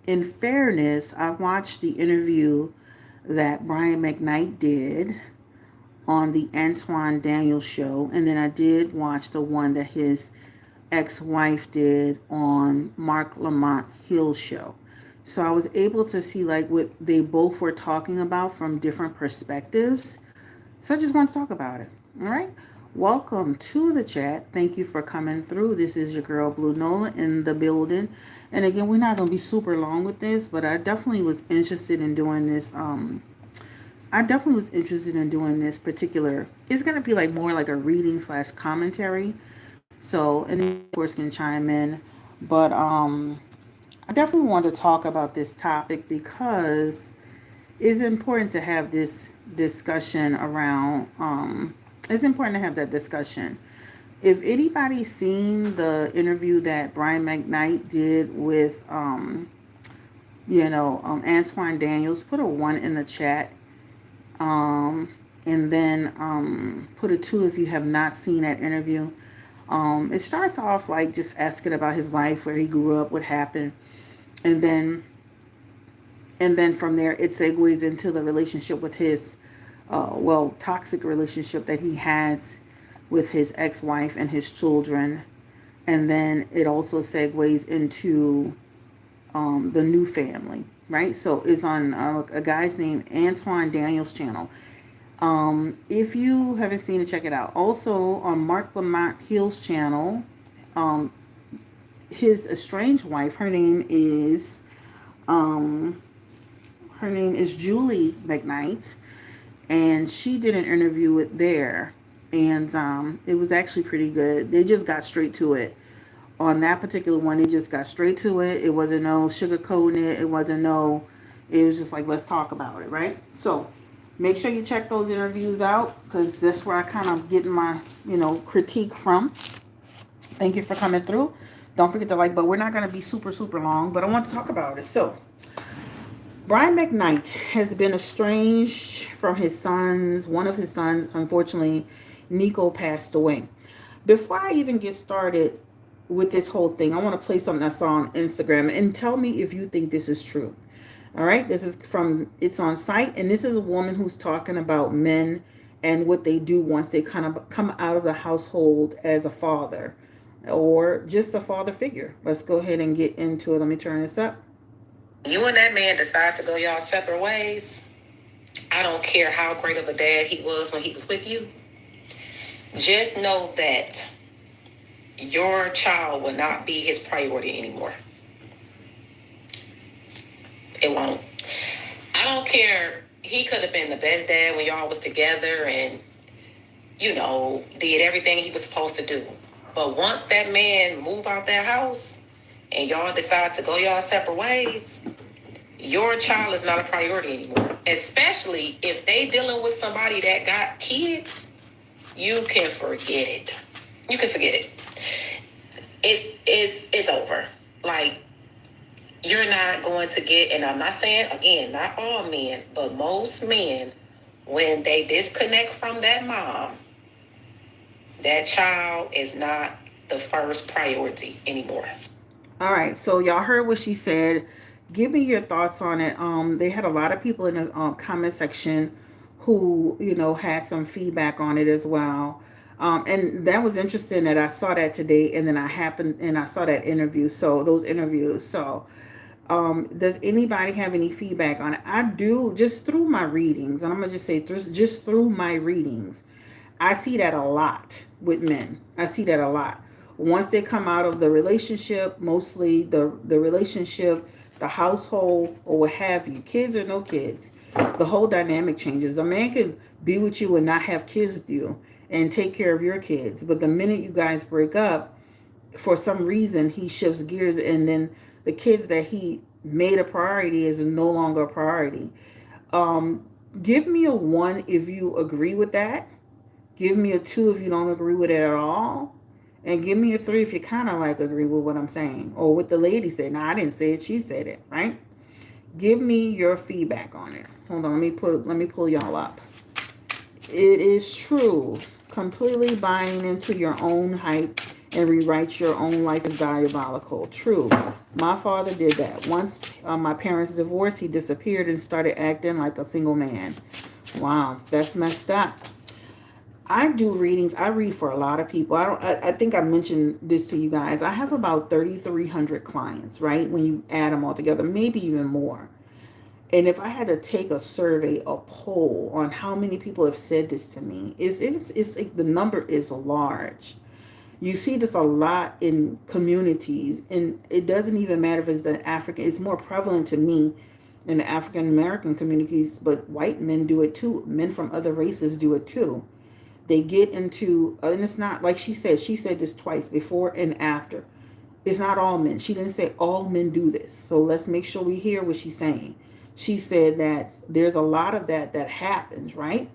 in fairness, I watched the interview that Brian McKnight did on the Antoine Daniels show, and then I did watch the one that his ex-wife did on Mark Lamont Hill's show. So I was able to see like what they both were talking about from different perspectives. So I just want to talk about it. All right. Welcome to the chat. Thank you for coming through. This is your girl Blue Nola in the building. And again, we're not going to be super long with this, but I definitely was interested in doing this. I definitely was interested in doing this particular. It's going to be like more like a reading slash commentary. So, and of course, can chime in. But I definitely want to talk about this topic because it's important to have this discussion around. It's important to have that discussion. If anybody's seen the interview that Brian McKnight did with, Antoine Daniels, put a one in the chat. And then put a two if you have not seen that interview. It starts off like just asking about his life, where he grew up, what happened, and then from there it segues into the relationship with his, toxic relationship that he has with his ex-wife and his children, and then it also segues into the new family, right? So it's on a guy's named Antoine Daniels channel. If you haven't seen it, check it out. Also on Mark Lamont Hill's channel, um, his estranged wife, um, her name is Julie McKnight, and she did an interview with there, and it was actually pretty good. They just got straight to it. On that particular one, they just got straight to it. It wasn't no sugarcoating it. It wasn't no. It was just like, let's talk about it, right? So make sure you check those interviews out because that's where I kind of get my, critique from. Thank you for coming through. Don't forget to like, but we're not going to be super, super long, but I want to talk about it. So, Brian McKnight has been estranged from his sons. One of his sons, unfortunately, Nico, passed away. Before I even get started with this whole thing, I want to play something I saw on Instagram and tell me if you think this is true. All right, this is from, it's on site, and this is a woman who's talking about men and what they do once they kind of come out of the household as a father or just a father figure. Let's go ahead and get into it. Let me turn this up. You and that man decide to go y'all separate ways. I don't care how great of a dad he was when he was with you. Just know that your child will not be his priority anymore. It won't. I don't care. He could have been the best dad when y'all was together and, did everything he was supposed to do. But once that man move out that house and y'all decide to go y'all separate ways, your child is not a priority anymore. Especially if they dealing with somebody that got kids, you can forget it. You can forget it. It's over. Like, you're not going to get, and I'm not saying, again, not all men, but most men, when they disconnect from that mom, that child is not the first priority anymore. All right, so y'all heard what she said. Give me your thoughts on it. They had a lot of people in the comment section who, had some feedback on it as well. And that was interesting that I saw that today, and then I saw that interview. So those interviews. So, does anybody have any feedback on it? I do, just through my readings, and I'm gonna just say just through my readings, I see that a lot with men. I see that a lot. Once they come out of the relationship, mostly the relationship, the household, or what have you, kids or no kids, the whole dynamic changes. A man could be with you and not have kids with you and take care of your kids. But the minute you guys break up, for some reason, he shifts gears, and then the kids that he made a priority is no longer a priority. Um, Give me a one if you agree with that. Give me a two if you don't agree with it at all. And give me a three if you kind of like agree with what I'm saying or what the lady said. Now, I didn't say it. She said it, right? Give me your feedback on it. Hold on. Let me pull y'all up. It is true. Completely buying into your own hype and rewrite your own life is diabolical. True. My father did that. Once my parents divorced, he disappeared and started acting like a single man. Wow, that's messed up. I do readings. I read for a lot of people. I think I mentioned this to you guys. I have about 3,300 clients, right? When you add them all together, maybe even more. And if I had to take a survey, a poll on how many people have said this to me, it's like the number is large. You see this a lot in communities, and it doesn't even matter if it's the African. It's more prevalent to me in the African American communities, but white men do it too. Men from other races do it too. They get into, and it's not like she said this twice, before and after. It's not all men. She didn't say all men do this. So let's make sure we hear what she's saying. She said that there's a lot of that happens, right?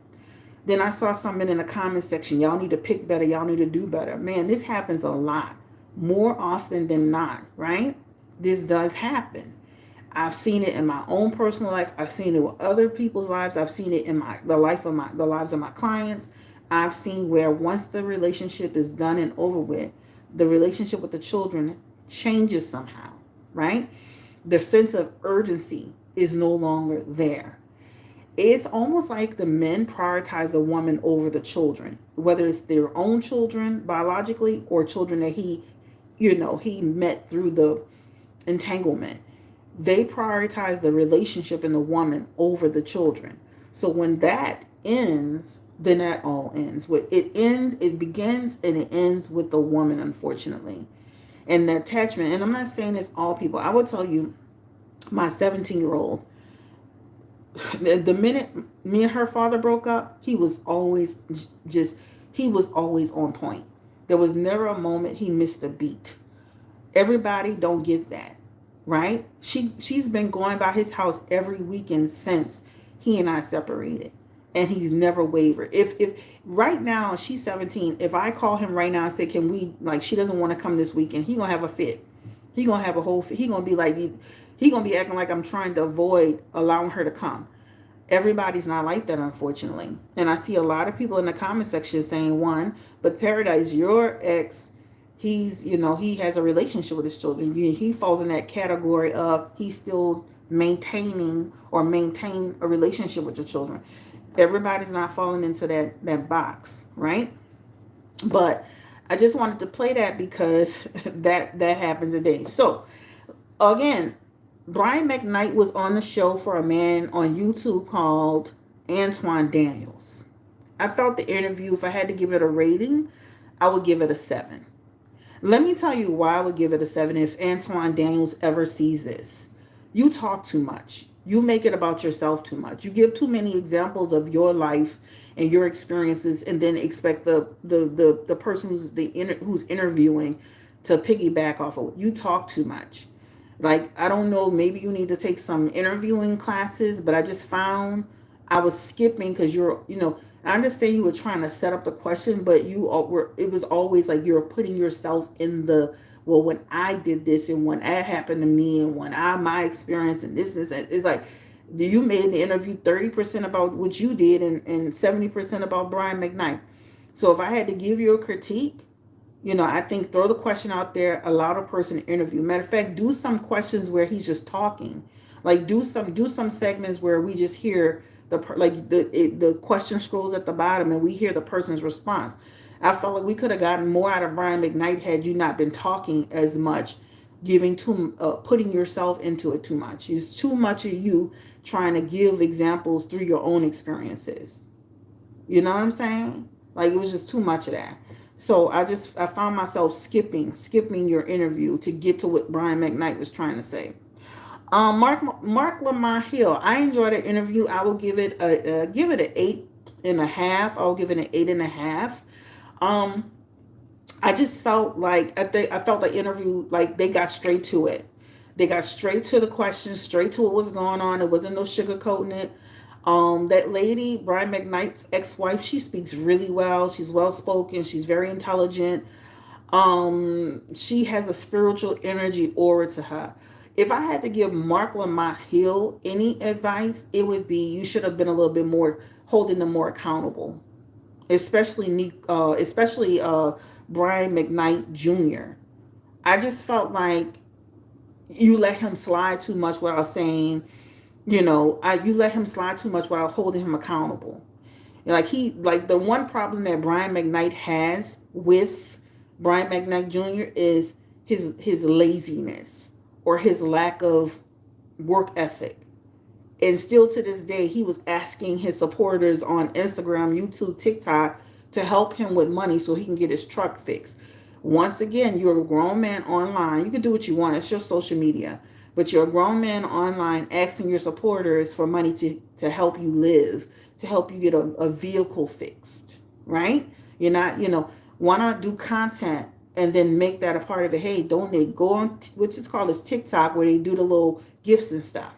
Then I saw something in the comment section. Y'all need to pick better. Y'all need to do better. Man, this happens a lot, more often than not, right? This does happen. I've seen it in my own personal life. I've seen it with other people's lives. I've seen it in the lives of my clients. I've seen where once the relationship is done and over with, the relationship with the children changes somehow, right? The sense of urgency is no longer there. It's almost like the men prioritize the woman over the children, whether it's their own children biologically or children that he met through the entanglement. They prioritize the relationship and the woman over the children. So when that ends, then that all ends. It begins and it ends with the woman, unfortunately. And their attachment. And I'm not saying it's all people. I will tell you, my 17-year-old, the minute me and her father broke up, he was always on point. There was never a moment he missed a beat. Everybody don't get that, right? She's been going by his house every weekend since he and I separated, and he's never wavered. If right now she's 17, if I call him right now and say, can we, like, she doesn't want to come this weekend, he gonna have a fit. He gonna have a whole fit. He gonna be like, he gonna be acting like I'm trying to avoid allowing her to come. Everybody's not like that, unfortunately. And I see a lot of people in the comment section saying, one, but Paradise, your ex, he has a relationship with his children. He falls in that category of he's still maintain a relationship with your children. Everybody's not falling into that box, right? But I just wanted to play that because that happens today. So again, Brian McKnight was on the show for a man on YouTube called Antoine Daniels. I felt the interview, if I had to give it a rating, I would give it a 7. Let me tell you why I would give it a 7 if Antoine Daniels ever sees this. You talk too much. You make it about yourself too much. You give too many examples of your life and your experiences, and then expect the person who's interviewing to piggyback off of it. You talk too much. Like, I don't know, maybe you need to take some interviewing classes, but I just found I was skipping because I understand you were trying to set up the question, but it was always like you're putting yourself in the, well, when I did this and when that happened to me and my experience and this, it's like you made the interview 30% about what you did and 70% about Brian McKnight. So if I had to give you a critique, I think throw the question out there, allow the person to interview. Matter of fact, do some questions where he's just talking. Like do some segments where we just hear the question scrolls at the bottom and we hear the person's response. I felt like we could have gotten more out of Brian McKnight had you not been talking as much, putting yourself into it too much. It's too much of you trying to give examples through your own experiences. You know what I'm saying? Like, it was just too much of that. So I found myself skipping your interview to get to what Brian McKnight was trying to say. Mark Lamont Hill, I enjoyed the interview. I will give it an 8.5. I'll give it an 8.5. I just felt like I felt the interview, like they got straight to it. They got straight to the questions, straight to what was going on. It wasn't no sugarcoating it. That lady, Brian McKnight's ex-wife, she speaks really well. She's well spoken. She's very intelligent. She has a spiritual energy aura to her. If I had to give Mark Lamont Hill any advice, it would be you should have been a little bit more holding them more accountable, especially Brian McKnight Jr. I just felt like you let him slide too much without saying, you let him slide too much without holding him accountable. Like the one problem that Brian McKnight has with Brian McKnight Jr. is his laziness or his lack of work ethic. And still to this day, he was asking his supporters on Instagram, YouTube, TikTok to help him with money so he can get his truck fixed. Once again, you're a grown man online. You can do what you want. It's your social media. But you're a grown man online asking your supporters for money to help you live, to help you get a vehicle fixed, right? You're not, why not do content and then make that a part of it? Hey, donate. Go on, which is called as TikTok, where they do the little gifts and stuff.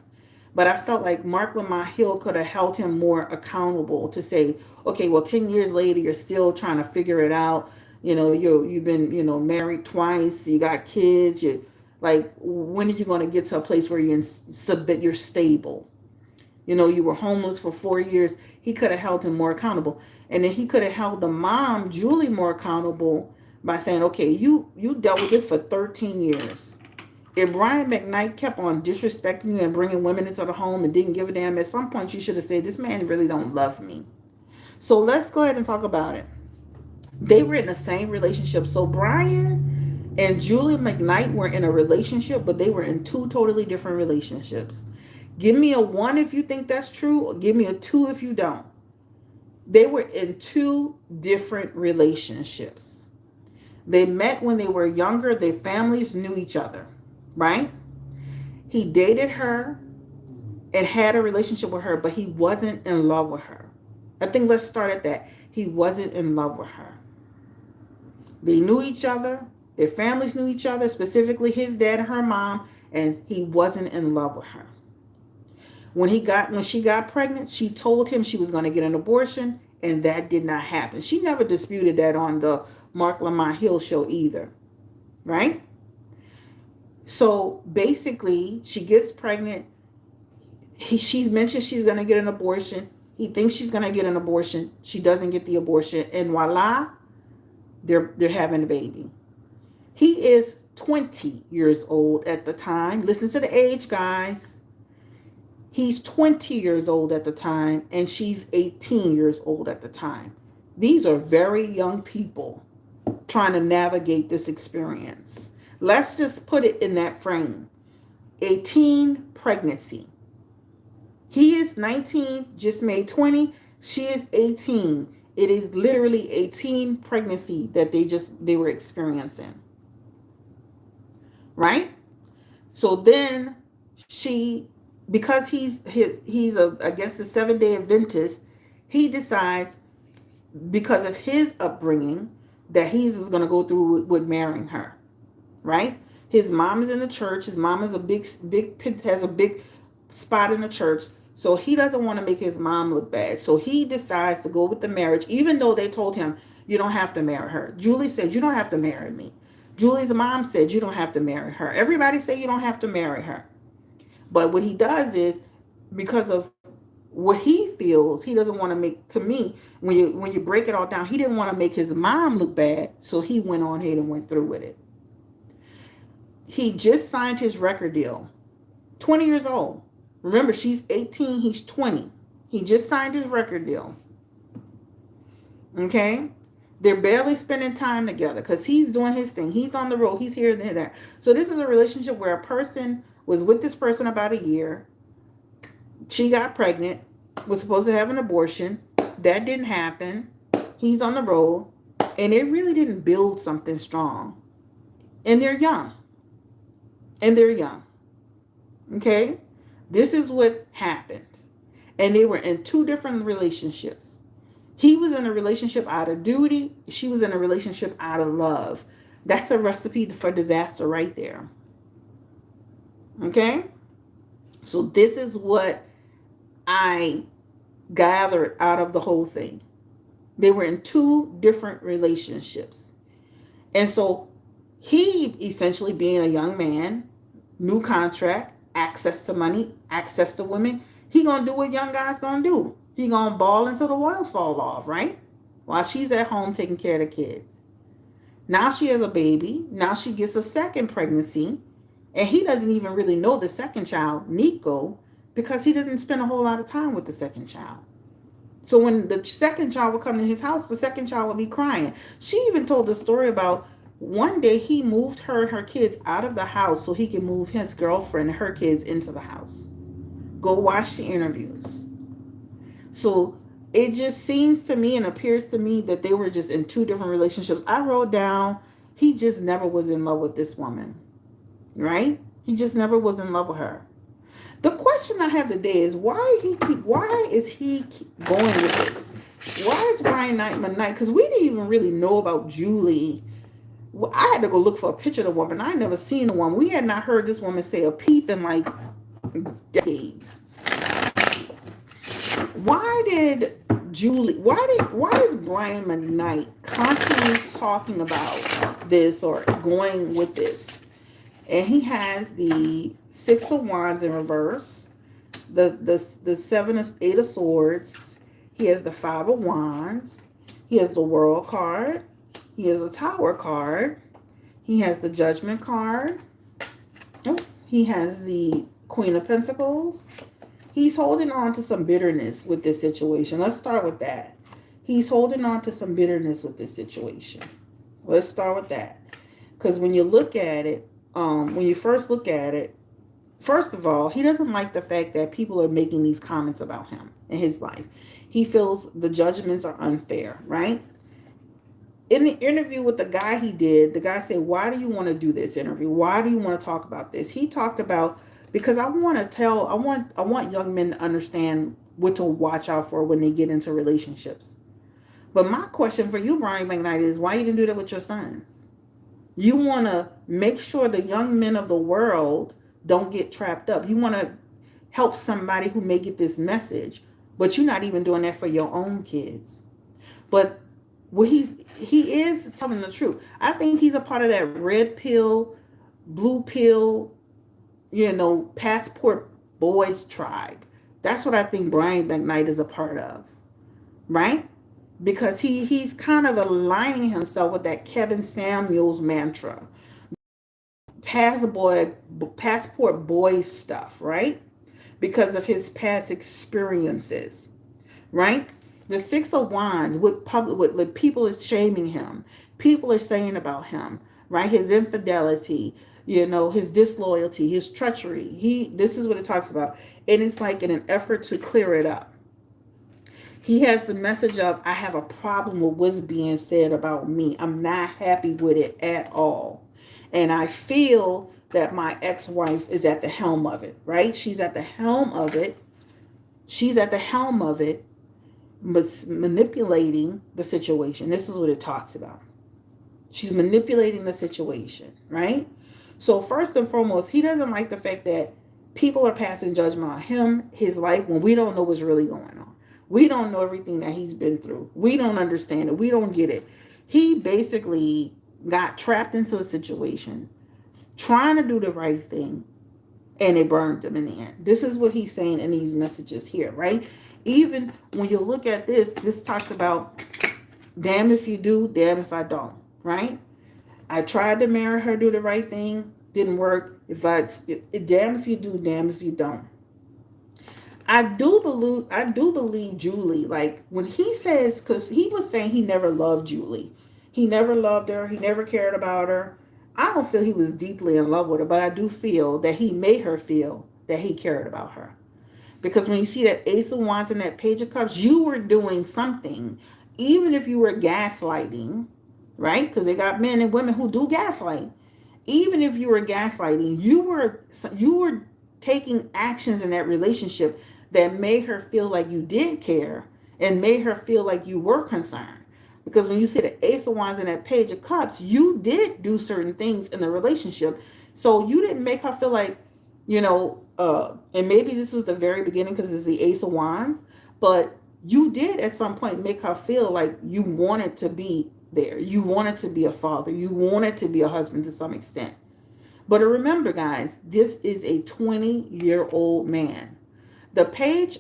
But I felt like Mark Lamont Hill could have held him more accountable to say, okay, well, 10 years later, you're still trying to figure it out. You've been, married twice. You got kids. You like, when are you going to get to a place where you're stable? You were homeless for 4 years. He could have held him more accountable. And then he could have held the mom, Julie, more accountable by saying, okay, you dealt with this for 13 years. If Brian McKnight kept on disrespecting you and bringing women into the home and didn't give a damn, at some point you should have said, this man really don't love me. So let's go ahead and talk about it. They were in the same relationship. So Brian and Julie McKnight were in a relationship, but they were in two totally different relationships. Give me a 1 if you think that's true, or give me a 2 if you don't. They were in two different relationships. They met when they were younger. Their families knew each other, right? He dated her and had a relationship with her, but he wasn't in love with her. I think let's start at that. He wasn't in love with her. They knew each other. Their families knew each other, specifically his dad and her mom, and he wasn't in love with her. When she got pregnant, she told him she was going to get an abortion, and that did not happen. She never disputed that on the Mark Lamont Hill show either, right? So basically, she gets pregnant. She mentions she's going to get an abortion. He thinks she's going to get an abortion. She doesn't get the abortion, and voila, they're having a baby. He is 20 years old at the time. Listen to the age, guys. He's 20 years old at the time, and she's 18 years old at the time. These are very young people trying to navigate this experience. Let's just put it in that frame. 18, pregnancy. He is 19, just made 20. She is 18. It is literally 18 pregnancy that they were experiencing. Right? So then because he's I guess, a 7-day Adventist, he decides, because of his upbringing, that he's just going to go through with marrying her, right? His mom is in the church. His mom is has a big spot in the church, so he doesn't want to make his mom look bad. So he decides to go with the marriage, even though they told him, you don't have to marry her. Julie said, you don't have to marry me. Julie's mom said, you don't have to marry her. Everybody said you don't have to marry her. But what he does is, because of what he feels, he doesn't want to make, to me, when you break it all down, he didn't want to make his mom look bad, so he went on ahead and went through with it. He just signed his record deal. 20 years old. Remember, she's 18, he's 20. He just signed his record deal. Okay? They're barely spending time together because he's doing his thing. He's on the road. He's here and there. So this is a relationship where a person was with this person about a year. She got pregnant, was supposed to have an abortion. That didn't happen. He's on the road. And it really didn't build something strong. And they're young. Okay? This is what happened. And they were in two different relationships. He was in a relationship out of duty. She was in a relationship out of love. That's a recipe for disaster right there. Okay? So this is what I gathered out of the whole thing. They were in two different relationships. And so he, essentially being a young man, new contract, access to money, access to women, he gonna do what young guys gonna do. He gonna ball until the wheels fall off, right? While she's at home taking care of the kids. Now she has a baby. Now she gets a second pregnancy. And he doesn't even really know the second child, Nico, because he doesn't spend a whole lot of time with the second child. So when the second child would come to his house, the second child would be crying. She even told the story about one day he moved her and her kids out of the house so he could move his girlfriend and her kids into the house. Go watch the interviews. So it just seems to me and appears to me that they were just in two different relationships. I wrote down he just never was in love with this woman, right? He just never was in love with her. The question I have today is why is he keep going with this? Why is Brian Knight McKnight? Because we didn't even really know about Julie. Well, I had to go look for a picture of the woman. I never seen the woman. We had not heard this woman say a peep in like decades. Why did Julie? Why is Brian McKnight constantly talking about this or going with this? And he has the Six of Wands in reverse, the Seven of Eight of Swords. He has the Five of Wands. He has the World card. He has a Tower card. He has the Judgment card. Oh, he has the Queen of Pentacles. He's holding on to some bitterness with this situation. Let's start with that. He's holding on to some bitterness with this situation. Let's start with that. Because when you look at it, when you first look at it, first of all, he doesn't like the fact that people are making these comments about him in his life. He feels the judgments are unfair, right? In the interview with the guy he did, the guy said, why do you want to do this interview? Why do you want to talk about this? He talked about, because I want young men to understand what to watch out for when they get into relationships. But my question for you, Brian McKnight, is why you didn't do that with your sons? You want to make sure the young men of the world don't get trapped up. You want to help somebody who may get this message, but you're not even doing that for your own kids. But well, he is telling the truth. I think he's a part of that red pill, blue pill, passport boys tribe. That's what I think Brian McKnight is a part of, right? Because he's kind of aligning himself with that Kevin Samuels mantra, passport boys stuff, right? Because of his past experiences, right? The Six of Wands with people is shaming him. People are saying about him, right? His infidelity, his disloyalty, his treachery. This is what it talks about. And it's like in an effort to clear it up. He has the message of, I have a problem with what's being said about me. I'm not happy with it at all. And I feel that my ex-wife is at the helm of it, right? She's at the helm of it. She's at the helm of it, manipulating the situation. This is what it talks about. She's manipulating the situation, right? So first and foremost, he doesn't like the fact that people are passing judgment on him, his life, when we don't know what's really going on. We don't know everything that he's been through. We don't understand it. We don't get it. He basically got trapped into a situation, trying to do the right thing, and it burned him in the end. This is what he's saying in these messages here, right? Even when you look at this talks about, damn if you do, damn if I don't, right? I tried to marry her, do the right thing, didn't work. Damn if you do, damn if you don't. I do believe Julie, like when he says, because he was saying he never loved Julie. He never loved her. He never cared about her. I don't feel he was deeply in love with her, but I do feel that he made her feel that he cared about her. Because when you see that Ace of Wands and that Page of Cups, you were doing something. Even if you were gaslighting, right? Because they got men and women who do gaslight. Even if you were gaslighting, you were taking actions in that relationship that made her feel like you did care and made her feel like you were concerned. Because when you see the Ace of Wands and that Page of Cups, you did do certain things in the relationship. So you didn't make her feel like, and maybe this was the very beginning because it's the Ace of Wands, but you did at some point make her feel like you wanted to be there. You wanted to be a father. You wanted to be a husband to some extent. But remember, guys, this is a 20-year-old man. The page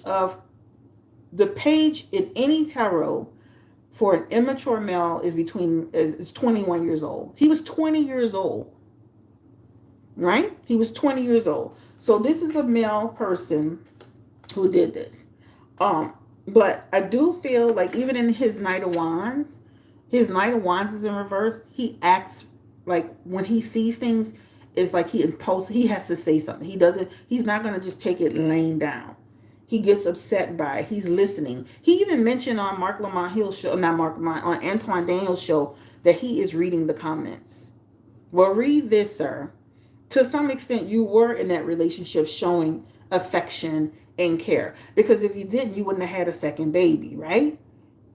in any tarot for an immature male is 21 years old. He was 20 years old, right? He was 20 years old. So this is a male person who did this. Um, but I do feel like even in his Knight of Wands is in reverse. He acts like when he sees things, it's like he has to say something. He's not gonna just take it laying down. He gets upset by it. He's listening. He even mentioned on Mark Lamont Hill's show, not Mark Lamont, on Antoine Daniel's show, that he is reading the comments. Well, read this, sir. To some extent, you were in that relationship showing affection and care. Because if you didn't, you wouldn't have had a second baby, right?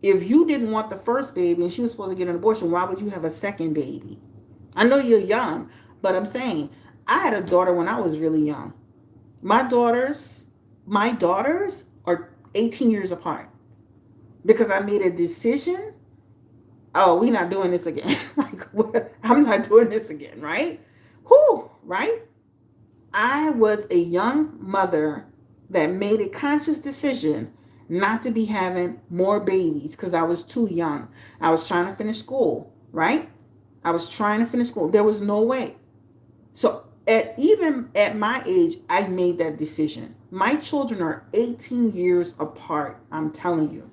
If you didn't want the first baby and she was supposed to get an abortion, why would you have a second baby? I know you're young, but I'm saying I had a daughter when I was really young. My daughters, my daughters are 18 years apart because I made a decision. Oh, we're not doing this again. Like, what? I'm not doing this again, right? Who, right? I was a young mother that made a conscious decision not to be having more babies because I was too young. I was trying to finish school, right? I was trying to finish school. There was no way. So even at my age, I made that decision. My children are 18 years apart, I'm telling you.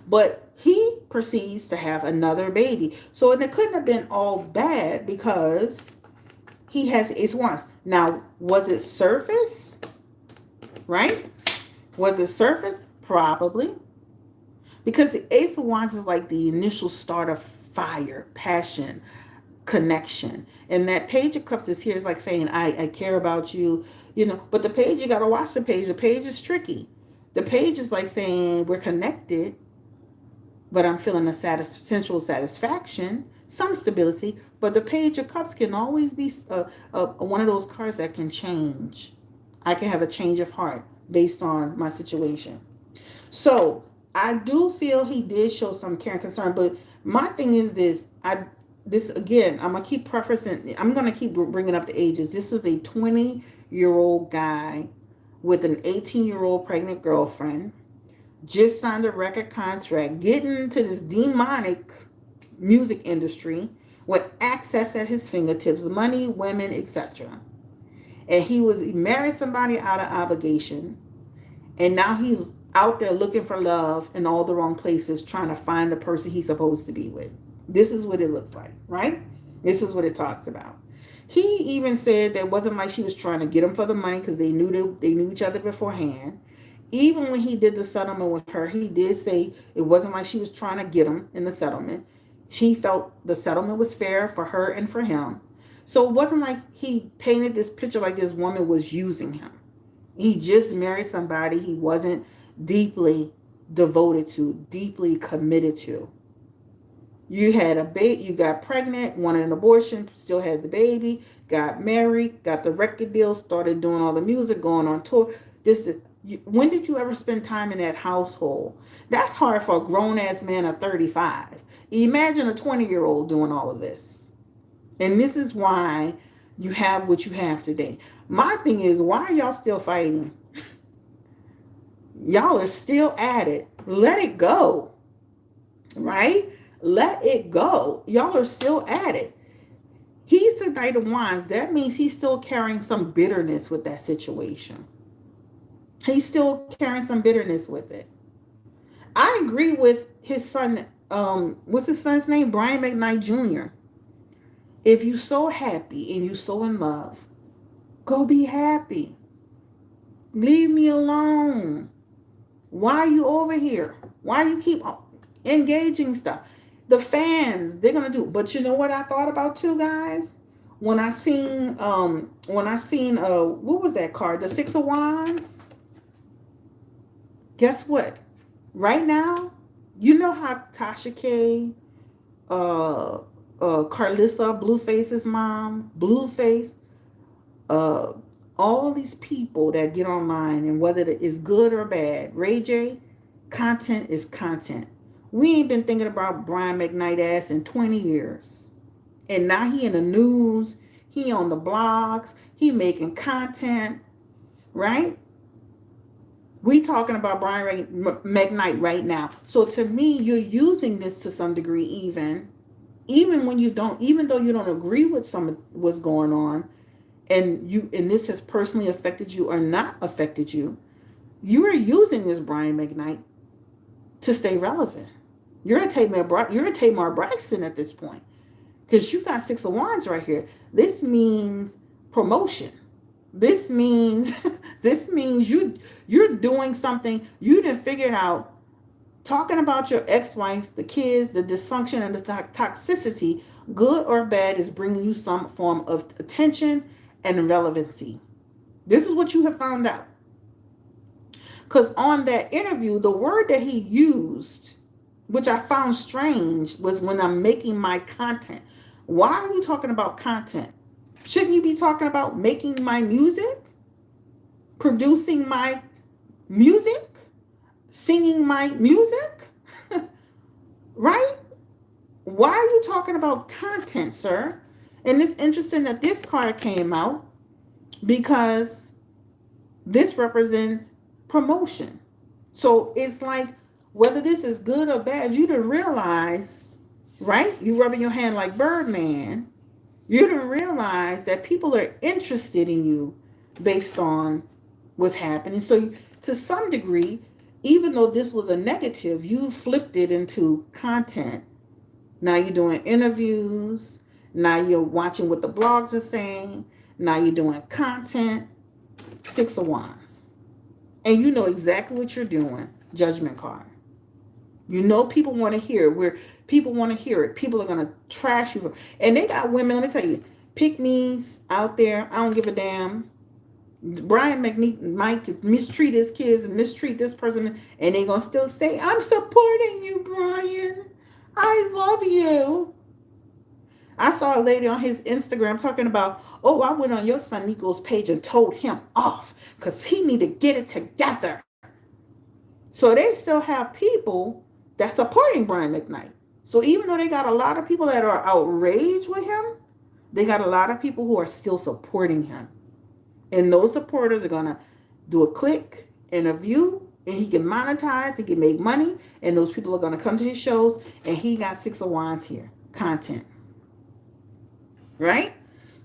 But he proceeds to have another baby. So and it couldn't have been all bad because he has ace wands. Now, was it surface? Right? Was it surface? Probably. Because the ace of wands is like the initial start of fire, passion, connection. And that page of cups is here is like saying, I care about you, you know. But the page, you got to watch the page. The page is tricky. The page is like saying we're connected, but I'm feeling a sensual satisfaction, some stability. But the page of cups can always be one of those cards that can change. I can have a change of heart based on my situation. So I do feel he did show some care and concern. But my thing is this: this again, I'm gonna keep prefacing. I'm gonna keep bringing up the ages. This was a 20-year-old guy with an 18-year-old pregnant girlfriend. Just signed a record contract, getting into this demonic music industry with access at his fingertips, money, women, etc. And he married somebody out of obligation, and now he's out there looking for love in all the wrong places, trying to find the person he's supposed to be with. This is what it looks like, right? This is what it talks about. He even said that it wasn't like she was trying to get him for the money because they knew each other beforehand. Even when he did the settlement with her, he did say it wasn't like she was trying to get him in the settlement. She felt the settlement was fair for her and for him. So it wasn't like he painted this picture like this woman was using him. He just married somebody he wasn't deeply devoted to, deeply committed to. You had a baby, you got pregnant, wanted an abortion, still had the baby, got married, got the record deal, started doing all the music, going on tour. When did you ever spend time in that household? That's hard for a grown ass man of 35. Imagine a 20-year-old doing all of this. And this is why you have what you have today. My thing is, why are y'all still fighting? Y'all are still at it. Let it go. Right? Let it go. Y'all are still at it. He's the Knight of Wands. That means he's still carrying some bitterness with that situation. He's still carrying some bitterness with it. I agree with his son. What's his son's name? Brian McKnight Jr. If you so happy and you so in love, go be happy. Leave me alone. Why are you over here? Why you keep engaging stuff? The fans, they're gonna do. But you know what I thought about too, guys? When I seen what was that card? The Six of Wands. Guess what? Right now, you know how Tasha K, Carlissa, Blueface's mom, Blueface, uh, all these people that get online and whether it is good or bad, Ray J, content is content. We ain't been thinking about Brian McKnight ass in 20 years. And now he in the news, he on the blogs, he making content, right? We talking about McKnight right now. So to me, you're using this to some degree, even when you don't, even though you don't agree with some of what's going on, and this has personally affected you or not affected you, you are using this Brian McKnight to stay relevant. You're a Tamar Braxton at this point because you got Six of Wands right here. This means promotion. This means this means you're doing something you didn't figure it out. Talking about your ex-wife, the kids, the dysfunction, and the toxicity, good or bad, is bringing you some form of attention and relevancy. This is what you have found out. Because on that interview, the word that he used, which I found strange, was when I'm making my content. Why are you talking about content? Shouldn't you be talking about making my music? Producing my music? Singing my music? Right? Why are you talking about content, sir? And it's interesting that this card came out because this represents promotion. So it's like whether this is good or bad, you didn't realize, right? You rubbing your hand like Birdman. You didn't realize that people are interested in you based on what's happening. So to some degree, even though this was a negative, you flipped it into content. Now you're doing interviews. Now you're watching what the blogs are saying. Now you're doing content. Six of Wands. And you know exactly what you're doing. Judgment card. You know people want to hear it. Where people want to hear it. People are going to trash you. And they got women, let me tell you, pick me's out there. I don't give a damn. Brian McKnight might mistreat his kids and mistreat this person, and they gonna still say, "I'm supporting you, Brian. I love you." I saw a lady on his Instagram talking about, "Oh, I went on your son Nico's page and told him off because he need to get it together." So they still have people that's supporting Brian McKnight. So even though they got a lot of people that are outraged with him, they got a lot of people who are still supporting him. And those supporters are going to do a click and a view, and he can monetize, he can make money, and those people are going to come to his shows, and he got Six of Wands here. Content. Right?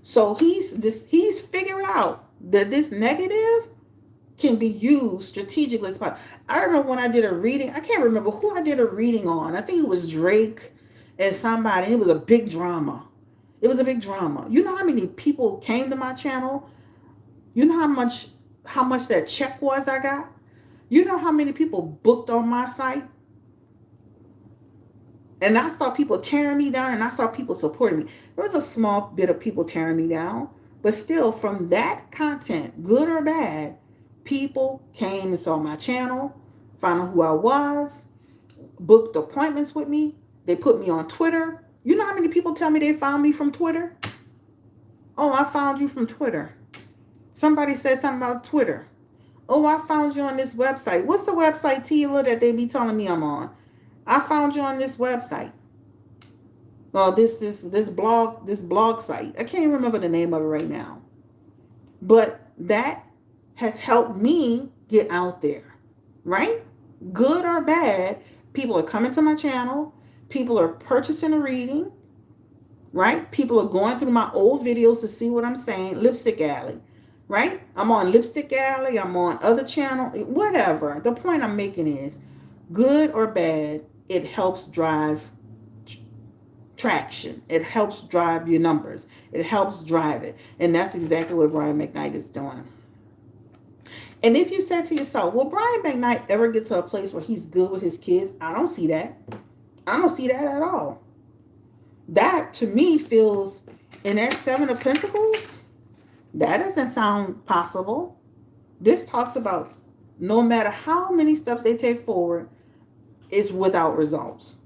So he's figured out that this negative can be used strategically. I remember when I did a reading, I can't remember who I did a reading on. I think it was Drake and somebody. It was a big drama. It was a big drama. You know how many people came to my channel? You know how much that check was I got? You know how many people booked on my site? And I saw people tearing me down and I saw people supporting me. There was a small bit of people tearing me down. But still, from that content, good or bad, people came and saw my channel, found out who I was, booked appointments with me. They put me on Twitter. You know how many people tell me they found me from Twitter? Oh, I found you from Twitter. Somebody said something about Twitter. Oh, I found you on this website. What's the website, Tila, that they be telling me I'm on? I found you on this website. Well, this blog site. I can't remember the name of it right now. But that has helped me get out there. Right? Good or bad, people are coming to my channel. People are purchasing a reading. Right? People are going through my old videos to see what I'm saying. Lipstick Alley. Right? I'm on Lipstick Alley. I'm on other channel. Whatever. The point I'm making is, good or bad, it helps drive traction. It helps drive your numbers. It helps drive it. And that's exactly what Brian McKnight is doing. And if you said to yourself, will Brian McKnight ever get to a place where he's good with his kids? I don't see that. I don't see that at all. That, to me, feels, in that Seven of Pentacles, that doesn't sound possible. This talks about no matter how many steps they take forward, it's without results.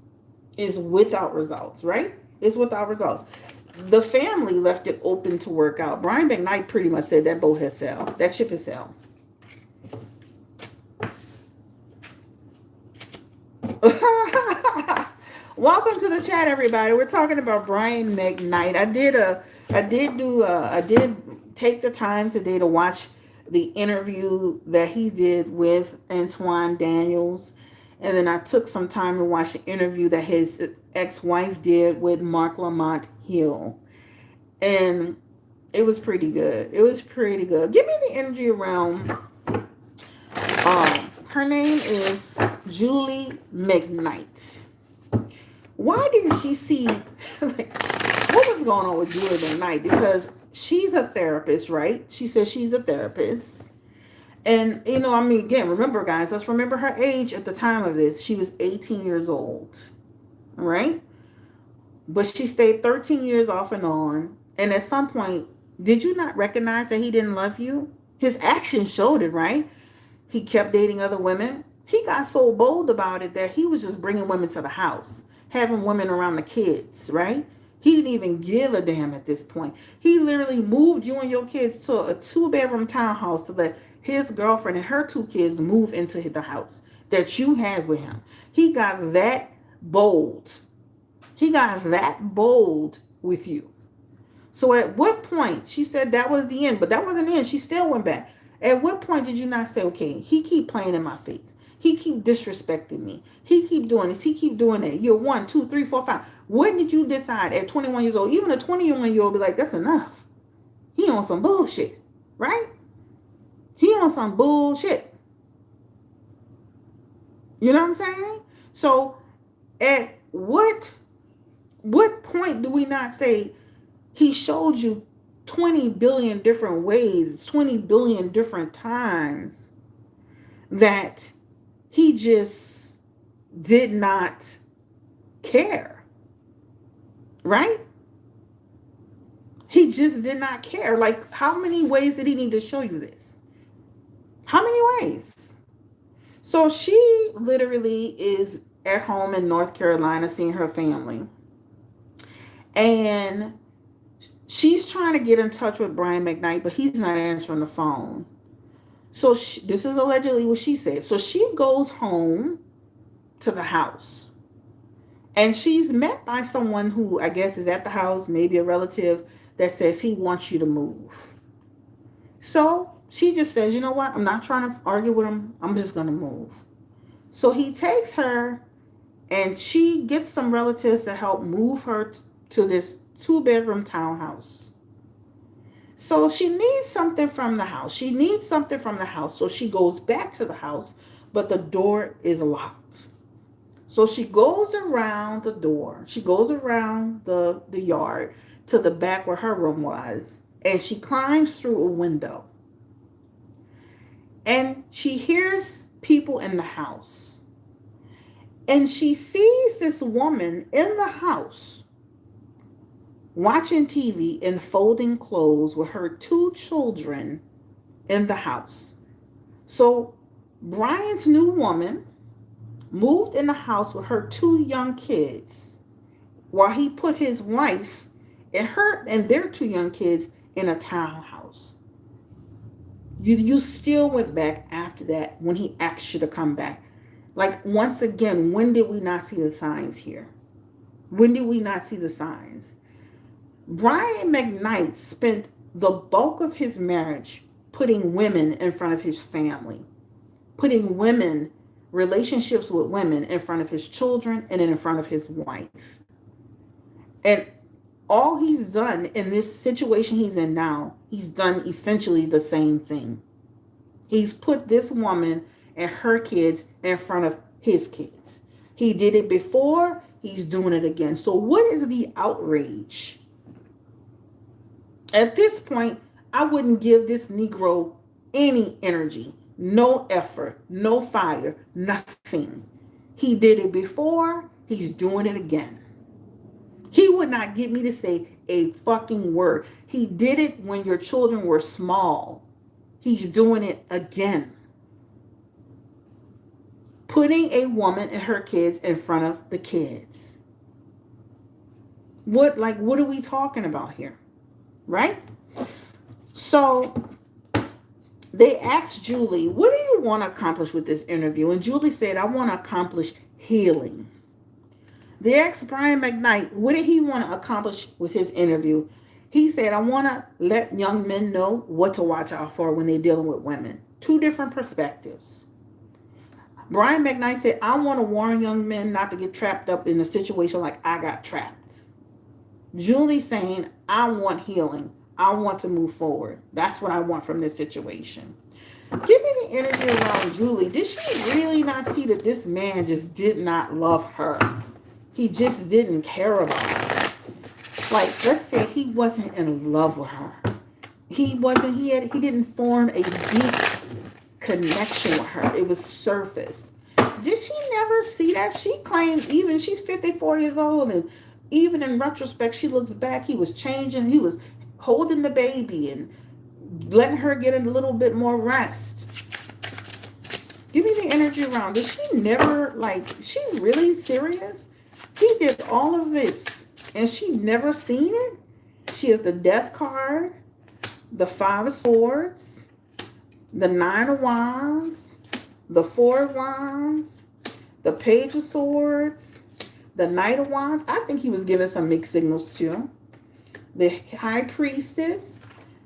It's without results, right? It's without results. The family left it open to work out. Brian McKnight pretty much said that boat has sailed. That ship has sailed. Welcome to the chat, everybody. We're talking about Brian McKnight. I did take the time today to watch the interview that he did with Antoine Daniels, and then I took some time to watch the interview that his ex-wife did with Mark Lamont Hill, and it was pretty good. It was pretty good. Give me the energy around. Her name is Julie McKnight. Why didn't she see like, what was going on with Julie McKnight? Because she's a therapist, right? She says she's a therapist. And, I mean, again, remember, guys, let's remember her age at the time of this. She was 18 years old, right? But she stayed 13 years off and on. And at some point, did you not recognize that he didn't love you? His actions showed it, right? He kept dating other women. He got so bold about it that he was just bringing women to the house, having women around the kids, right? He didn't even give a damn at this point. He literally moved you and your kids to a 2-bedroom townhouse to let his girlfriend and her 2 kids move into the house that you had with him. He got that bold. He got that bold with you. So at what point, she said that was the end, but that wasn't the end. She still went back. At what point did you not say, okay, he keep playing in my face. He keep disrespecting me. He keep doing this. He keep doing that. Year 1, 2, 3, 4, 5. When did you decide at 21 years old, even a 21-year-old be like, that's enough. He on some bullshit, right? He on some bullshit. You know what I'm saying? So at what point do we not say he showed you 20 billion different ways, 20 billion different times that he just did not care, right? He just did not care. Like, how many ways did he need to show you this? How many ways? So she literally is at home in North Carolina seeing her family. And she's trying to get in touch with Brian McKnight, but he's not answering the phone. So this is allegedly what she said. So she goes home to the house. And she's met by someone who I guess is at the house, maybe a relative, that says he wants you to move. So she just says, you know what? I'm not trying to argue with him. I'm just going to move. So he takes her and she gets some relatives to help move her to this 2-bedroom townhouse. So she needs something from the house. So she goes back to the house, but the door is locked. So she goes around the door. She goes around the yard to the back where her room was. And she climbs through a window. And she hears people in the house. And she sees this woman in the house watching TV and folding clothes with her 2 children in the house. So Brian's new woman moved in the house with her 2 young kids while he put his wife and their 2 young kids in a townhouse. You still went back after that when he asked you to come back. Like, once again, when did we not see the signs here? When did we not see the signs? Brian McKnight spent the bulk of his marriage putting women in front of his family, putting relationships with women in front of his children and in front of his wife. And all he's done in this situation he's in now, he's done essentially the same thing. He's put this woman and her kids in front of his kids. He did it before, he's doing it again. So what is the outrage? At this point, I wouldn't give this Negro any energy, no effort, no fire, nothing. He did it before, he's doing it again. He would not get me to say a fucking word. He did it when your children were small. He's doing it again. Putting a woman and her kids in front of the kids. What are we talking about here? Right? So they asked Julie, what do you want to accomplish with this interview? And Julie said, I want to accomplish healing. They asked Brian McKnight, what did he want to accomplish with his interview? He said, I want to let young men know what to watch out for when they're dealing with women. Two different perspectives. Brian McKnight said, I want to warn young men not to get trapped up in a situation like I got trapped. Julie saying, I want healing. I want to move forward. That's what I want from this situation. Give me the energy around Julie. Did she really not see that this man just did not love her? He just didn't care about her. Like, let's say he wasn't in love with her. He didn't form a deep connection with her. It was surface. Did she never see that? She claimed, even she's 54 years old, and even in retrospect, she looks back, he was changing. He was holding the baby and letting her get a little bit more rest. Give me the energy around. Did she never, like, she really serious? He did all of this and she never seen it? She has the death card, the 5 of swords, the 9 of wands, the 4 of wands, the page of swords, the knight of wands. I think he was giving some mixed signals too. The high priestess.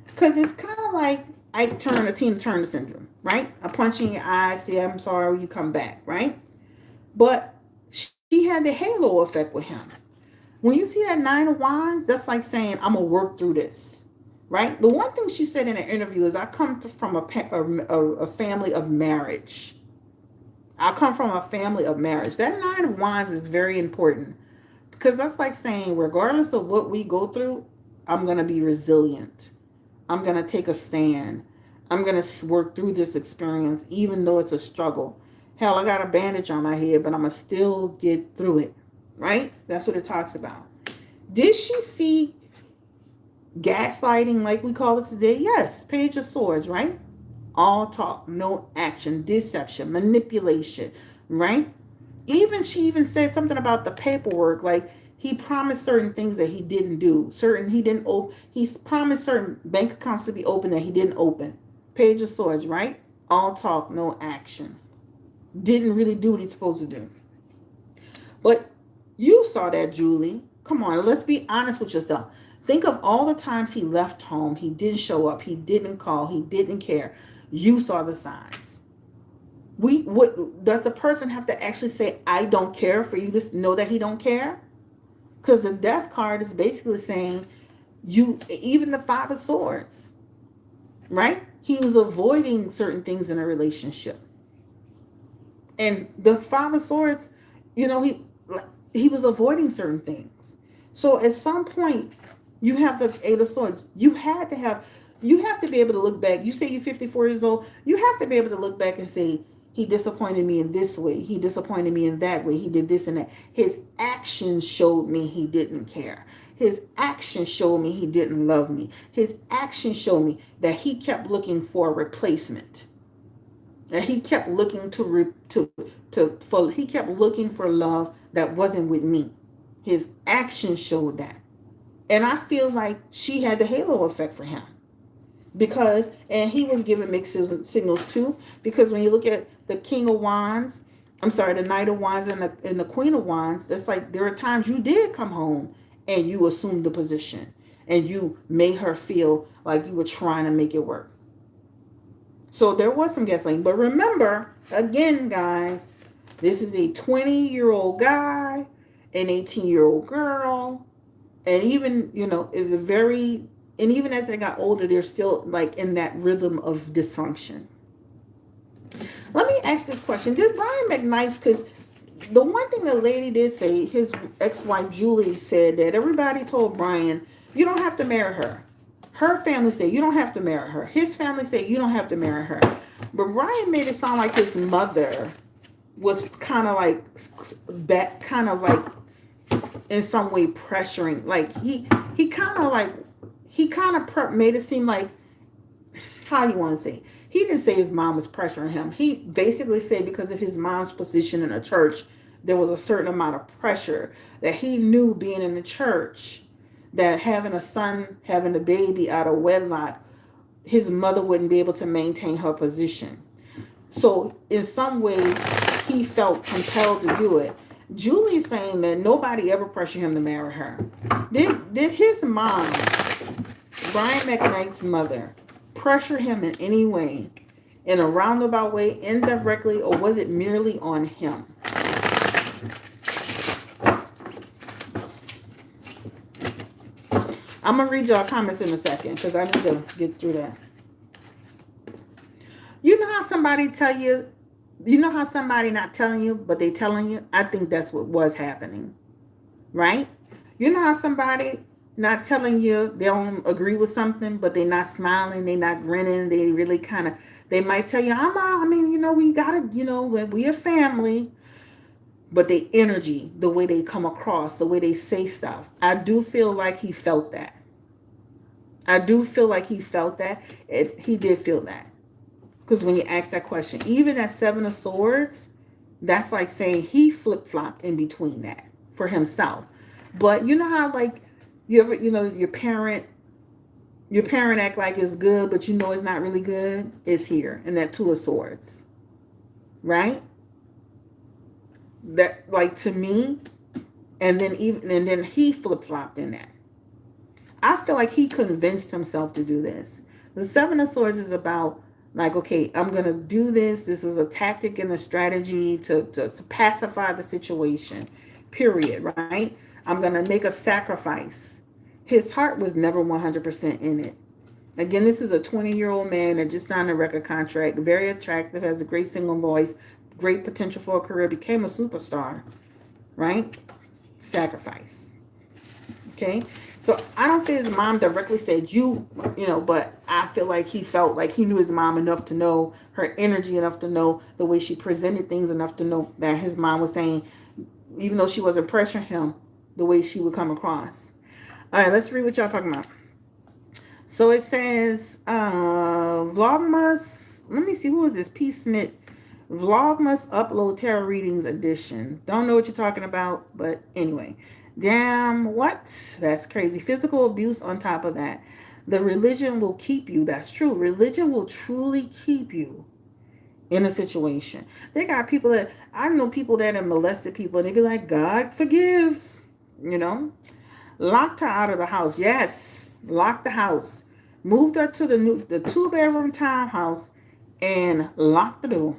Because it's kind of like Tina Turner syndrome, right? I punch you in your eye, say, I'm sorry, you come back, right? But she had the halo effect with him. When you see that 9 of wands, that's like saying, I'm going to work through this, right? The one thing she said in an interview is, I come from a family of marriage. I come from a family of marriage. That 9 of wands is very important because that's like saying, regardless of what we go through, I'm going to be resilient. I'm going to take a stand. I'm going to work through this experience, even though it's a struggle. Hell, I got a bandage on my head, but I'm going to still get through it, right? That's what it talks about. Did she see gaslighting like we call it today? Yes, page of swords, right? All talk, no action, deception, manipulation, right? She even said something about the paperwork, like he promised certain things that he didn't do. He promised certain bank accounts to be open that he didn't open. Page of swords, right? All talk, no action. Didn't really do what he's supposed to do. But you saw that, Julie. Come on, let's be honest with yourself. Think of all the times he left home, he didn't show up, he didn't call, he didn't care. You saw the signs. Does the person have to actually say, I don't care, for you to know that he don't care? Because the death card is basically saying, even the 5 of swords, right? He was avoiding certain things in a relationship. And the 5 of swords, he was avoiding certain things. So at some point, you have the 8 of swords. You have to be able to look back. You say you're 54 years old. You have to be able to look back and say, he disappointed me in this way. He disappointed me in that way. He did this and that. His actions showed me he didn't care. His actions showed me he didn't love me. His actions showed me that he kept looking for a replacement. That he kept looking he kept looking for love that wasn't with me. His actions showed that. And I feel like she had the halo effect for him. And he was giving mixed signals too, because when you look at the King of Wands, the Knight of Wands and the Queen of Wands, that's like there are times you did come home and you assumed the position and you made her feel like you were trying to make it work. So there was some gaslighting. But remember, again, guys, this is a 20-year-old guy, an 18-year-old girl, and even, and even as they got older, they're still like in that rhythm of dysfunction. Let me ask this question. Did Brian McKnight, because the one thing the lady did say, his ex-wife Julie said that everybody told Brian, you don't have to marry her. Her family said, you don't have to marry her. His family said, you don't have to marry her. But Brian made it sound like his mother was kind of like in some way pressuring. Like he made it seem like, how you want to say? He didn't say his mom was pressuring him. He basically said because of his mom's position in a church, there was a certain amount of pressure that he knew being in the church, that having a baby out of wedlock, his mother wouldn't be able to maintain her position. So in some way, he felt compelled to do it. Julie's saying that nobody ever pressured him to marry her. Did his mom Brian McKnight's mother pressure him in any way, in a roundabout way, indirectly, or was it merely on him? I'm gonna read y'all comments in a second because I need to get through that. You know how somebody tell you, you know how somebody not telling you, but they telling you? I think that's what was happening, right? You know how somebody not telling you they don't agree with something, but they not smiling, they not grinning, they really kind of, they might tell you, I mean, we gotta, we a family, but the energy, the way they come across, the way they say stuff, I do feel like he felt that. I do feel like he felt that. He did feel that. Because when you ask that question, even at Seven of Swords, that's like saying he flip flopped in between that for himself. But you know how like you ever your parent act like it's good, but you know it's not really good. It's here in that Two of Swords, right? That like to me, and then he flip flopped in that. I feel like he convinced himself to do this. The Seven of Swords is about like, okay, I'm gonna do this. This is a tactic and a strategy to pacify the situation. Period. Right? I'm gonna make a sacrifice. His heart was never 100% in it. Again, this is a 20-year-old man that just signed a record contract, very attractive, has a great single voice, great potential for a career, became a superstar, right? Sacrifice. Okay, so I don't feel his mom directly said but I feel like he felt like he knew his mom enough to know her energy, enough to know the way she presented things, enough to know that his mom was saying, even though she wasn't pressuring him, the way she would come across. All right, let's read what y'all talking about. So it says, Vlogmas. Let me see, who is this? P. Smith. Vlogmas Upload Tarot Readings Edition. Don't know what you're talking about, but anyway. Damn, what? That's crazy. Physical abuse on top of that. The religion will keep you. That's true. Religion will truly keep you in a situation. They got people that, I know people that have molested people, and they be like, God forgives. Locked her out of the house. Yes, locked the house. Moved her to the 2-bedroom townhouse and locked the door.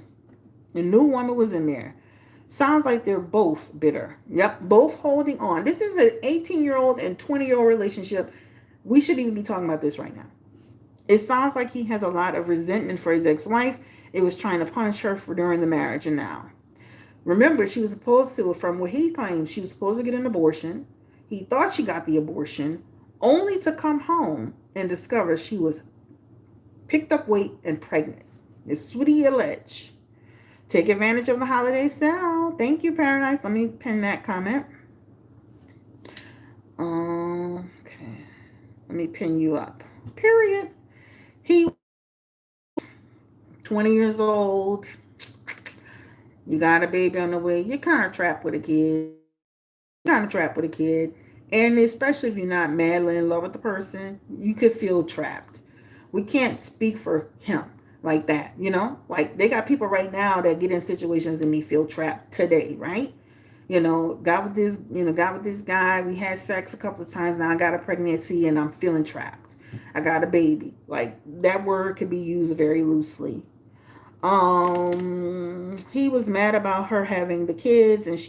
The new woman was in there. Sounds like they're both bitter. Yep, both holding on. This is an 18-year-old and 20-year-old relationship. We shouldn't even be talking about this right now. It sounds like he has a lot of resentment for his ex-wife. It was trying to punish her for during the marriage, and now. Remember, she was supposed to, from what he claims, she was supposed to get an abortion. He thought she got the abortion, only to come home and discover she was picked up weight and pregnant. This is what he alleged. Take advantage of the holiday sale. Thank you, Paradise. Let me pin that comment. Okay. Let me pin you up. Period. He 20 years old. You got a baby on the way. You're kind of trapped with a kid. And especially if you're not madly in love with the person, you could feel trapped. We can't speak for him like that, Like they got people right now that get in situations and me feel trapped today, right? Got with this guy. We had sex a couple of times. Now I got a pregnancy and I'm feeling trapped. I got a baby. Like that word could be used very loosely. He was mad about her having the kids, and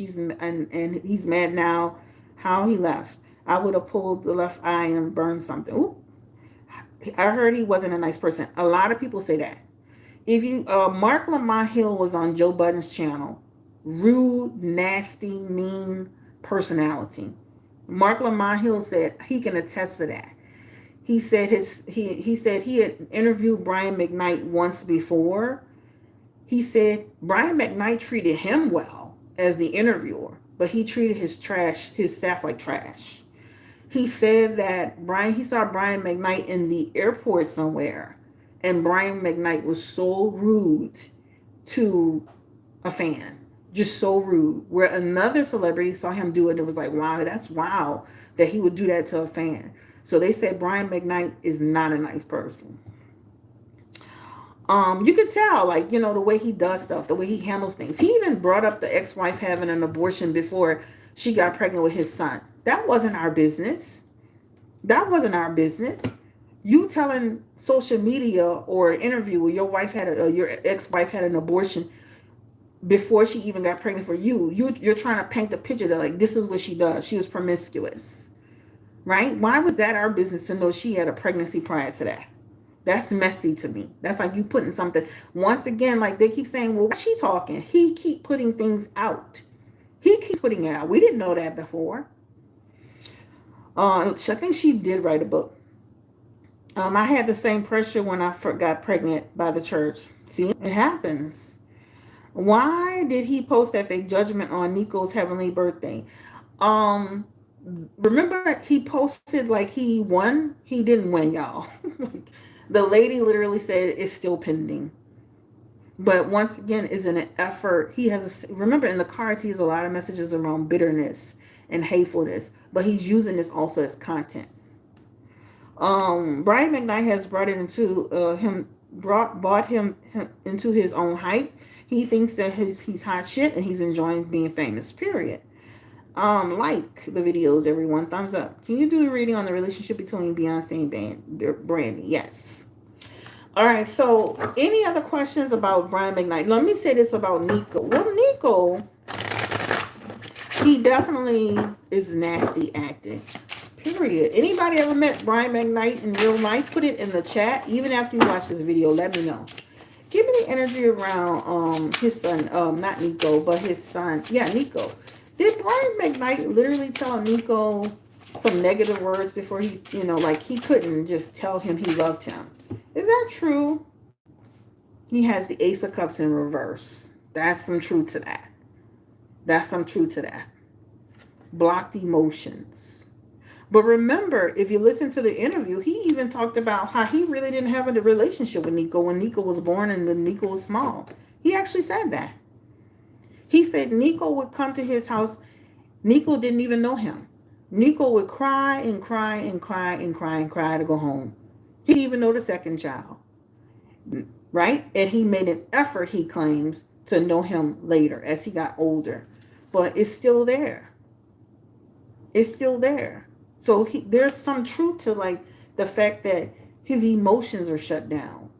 and he's mad now how he left. I would have pulled the left eye and burned something. Ooh. I heard he wasn't a nice person. A lot of people say that. If you Mark Lamont Hill was on Joe Budden's channel. Rude, nasty, mean personality. Mark Lamont Hill said he can attest to that. He said he said he had interviewed Brian McKnight once before. He said Brian McKnight treated him well as the interviewer, but he treated his staff like trash. He said that he saw Brian McKnight in the airport somewhere, and Brian McKnight was so rude to a fan, just so rude. Where another celebrity saw him do it, it was like, wow, that's wow that he would do that to a fan. So they said Brian McKnight is not a nice person. You could tell, like, the way he does stuff, the way he handles things. He even brought up the ex-wife having an abortion before she got pregnant with his son. That wasn't our business. You telling social media or an interview where your ex-wife had an abortion before she even got pregnant for you. You're trying to paint the picture that like this is what she does. She was promiscuous, right? Why was that our business to know she had a pregnancy prior to that? That's messy to me. That's like you putting something once again. Like they keep saying, "Well, why is she talking?" He keep putting things out. He keeps putting it out. We didn't know that before. I think she did write a book. I had the same pressure when I got pregnant by the church. See, it happens. Why did he post that fake judgment on Nico's heavenly birthday? Um, Remember he posted like he won. He didn't win, y'all. The lady literally said it's still pending. But once again, is in an effort. He has remember in the cards he has a lot of messages around bitterness and hatefulness, but he's using this also as content. Brian McKnight has brought it into him brought him into his own hype. He thinks that he's hot shit and he's enjoying being famous. Period. Like the videos, everyone. Thumbs up. Can you do a reading on the relationship between Beyonce and Brandy? Yes. All right. So, any other questions about Brian McKnight? Let me say this about Nico. Well, Nico, he definitely is nasty acting. Period. Anybody ever met Brian McKnight in real life? Put it in the chat. Even after you watch this video, let me know. Give me the energy around his son, not Nico, but his son. Yeah, Nico. Did Brian McKnight literally tell Nico some negative words before he, like he couldn't just tell him he loved him? Is that true? He has the Ace of Cups in reverse. That's some truth to that. That's some truth to that. Blocked emotions. But remember, if you listen to the interview, he even talked about how he really didn't have a relationship with Nico when Nico was born and when Nico was small. He actually said that. He said Nico would come to his house. Nico didn't even know him. Nico would cry and cry and cry and cry and cry to go home. He didn't even know the second child. Right? And he made an effort, he claims, to know him later as he got older. But it's still there. It's still there. So there's some truth to like the fact that his emotions are shut down.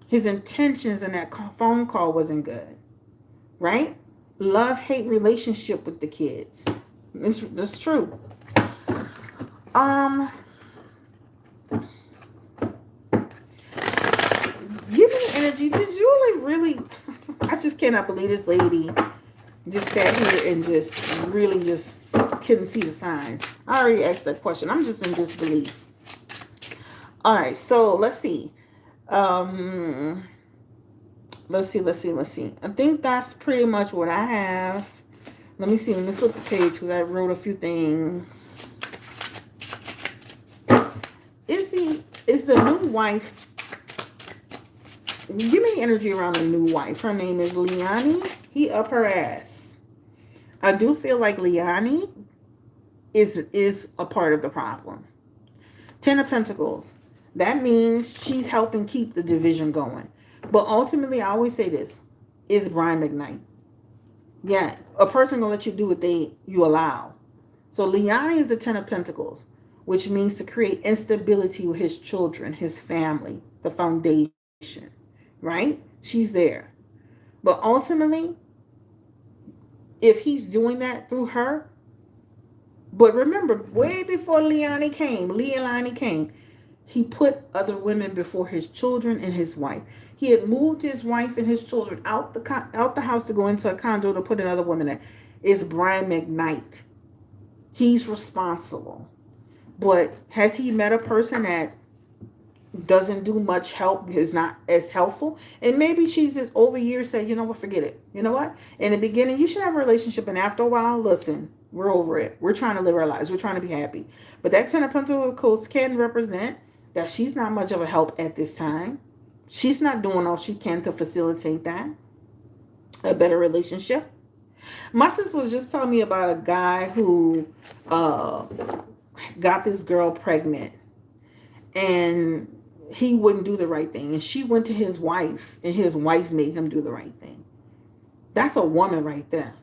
His intentions in that phone call wasn't good. Right? Love-hate relationship with the kids. That's true. Give me energy. Did Julie really? I just cannot believe this lady just sat here and just really just couldn't see the signs. I already asked that question. I'm just in disbelief. All right, so let's see. Let's see. I think that's pretty much what I have. Let me see. Let me flip the page because I wrote a few things. Is the new wife? Give me the energy around the new wife. Her name is Liani. He up her ass. I do feel like Liani is a part of the problem. Ten of Pentacles. That means she's helping keep the division going. But ultimately, I always say this, is Brian McKnight. Yeah, a person gonna let you do what you allow. So Liani is the Ten of Pentacles, which means to create instability with his children, his family, the foundation, right? She's there. But ultimately, if he's doing that through her, but remember, way before Liani came, he put other women before his children and his wife. He had moved his wife and his children out the house to go into a condo to put another woman in. It's Brian McKnight. He's responsible. But has he met a person that doesn't do much help, is not as helpful? And maybe she's just over years said, you know what, forget it. You know what? In the beginning, you should have a relationship. And after a while, listen, we're over it. We're trying to live our lives. We're trying to be happy. But that Ten of Pentacles can represent that she's not much of a help at this time. She's not doing all she can to facilitate that. A better relationship. My sister was just telling me about a guy who got this girl pregnant. And he wouldn't do the right thing. And she went to his wife. And his wife made him do the right thing. That's a woman right there.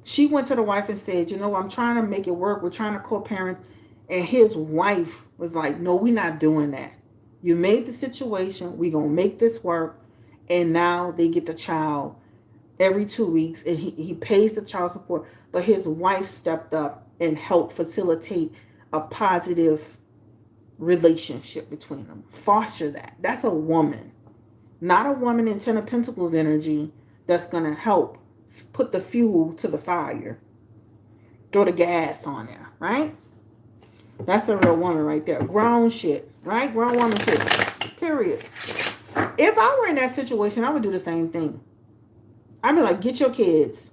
She went to the wife and said, I'm trying to make it work. We're trying to co-parent. And his wife was like, no, we're not doing that. You made the situation. We're going to make this work. And now they get the child every 2 weeks, and he pays the child support. But his wife stepped up and helped facilitate a positive relationship between them. Foster that. That's a woman, not a woman in Ten of Pentacles energy that's going to help put the fuel to the fire, throw the gas on there, right? That's a real woman right there. Grown shit, right? Grown woman shit. Period. If I were in that situation, I would do the same thing. I'd be like, get your kids.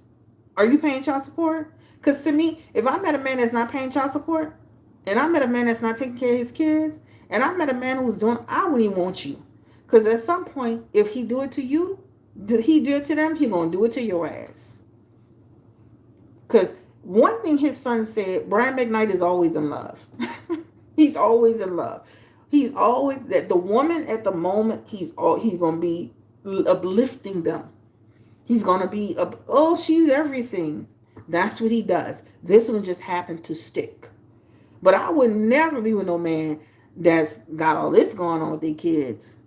Are you paying child support? Because to me, if I met a man that's not paying child support, and I met a man that's not taking care of his kids, and I met a man who's doing, I wouldn't even want you. Because at some point, if he do it to you, did he do it to them, he going to do it to your ass. Because one thing his son said, Brian McKnight is always in love. He's always in love. He's always, that the woman at the moment, he's going to be uplifting them. He's going to be, oh, she's everything. That's what he does. This one just happened to stick. But I would never be with no man that's got all this going on with their kids.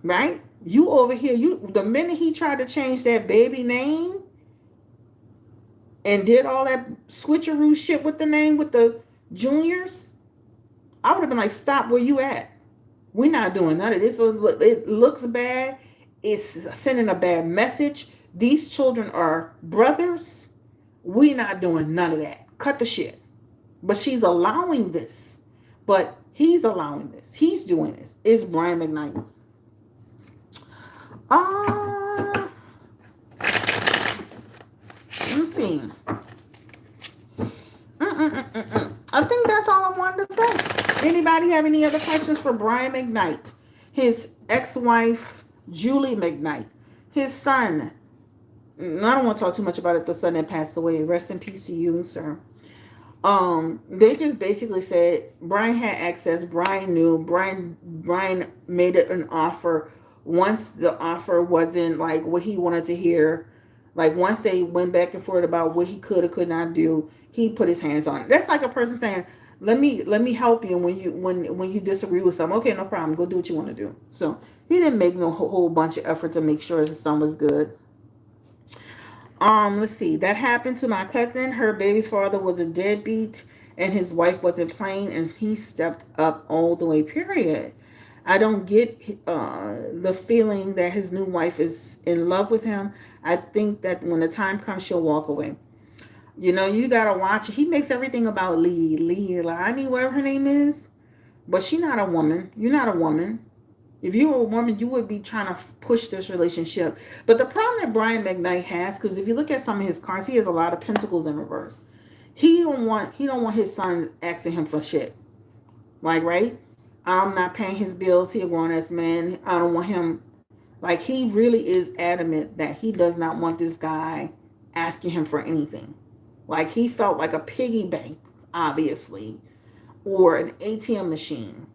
Right? You over here, the minute he tried to change that baby name and did all that switcheroo shit with the name with the juniors, I would have been like, stop where you at. We're not doing none of this. It looks bad. It's sending a bad message. These children are brothers. We're not doing none of that. Cut the shit. But she's allowing this. But he's allowing this. He's doing this. It's Brian McKnight. Let's see. I think that's all I wanted to say. Anybody have any other questions for Brian McKnight? His ex-wife, Julie McKnight. His son. I don't want to talk too much about it. The son that passed away. Rest in peace to you, sir. They just basically said Brian had access. Brian knew. Brian made it an offer. Once the offer wasn't like what he wanted to hear, like once they went back and forth about what he could or could not do, he put his hands on it. That's like a person saying, "Let me help you when you disagree with something." Okay, no problem. Go do what you want to do. So he didn't make no whole bunch of effort to make sure his son was good. Let's see. That happened to my cousin. Her baby's father was a deadbeat, and his wife wasn't playing, and he stepped up all the way. Period. I don't get the feeling that his new wife is in love with him. I think that when the time comes, she'll walk away. You know, you gotta watch it. He makes everything about Lani, whatever her name is, but she's not a woman. You're not a woman. If you were a woman, you would be trying to push this relationship. But the problem that Brian McKnight has, because if you look at some of his cards, he has a lot of pentacles in reverse. He don't want his son asking him for shit. Like, right? I'm not paying his bills. He a grown ass man. I don't want him. Like, he really is adamant that he does not want this guy asking him for anything. Like, he felt like a piggy bank, obviously, or an ATM machine.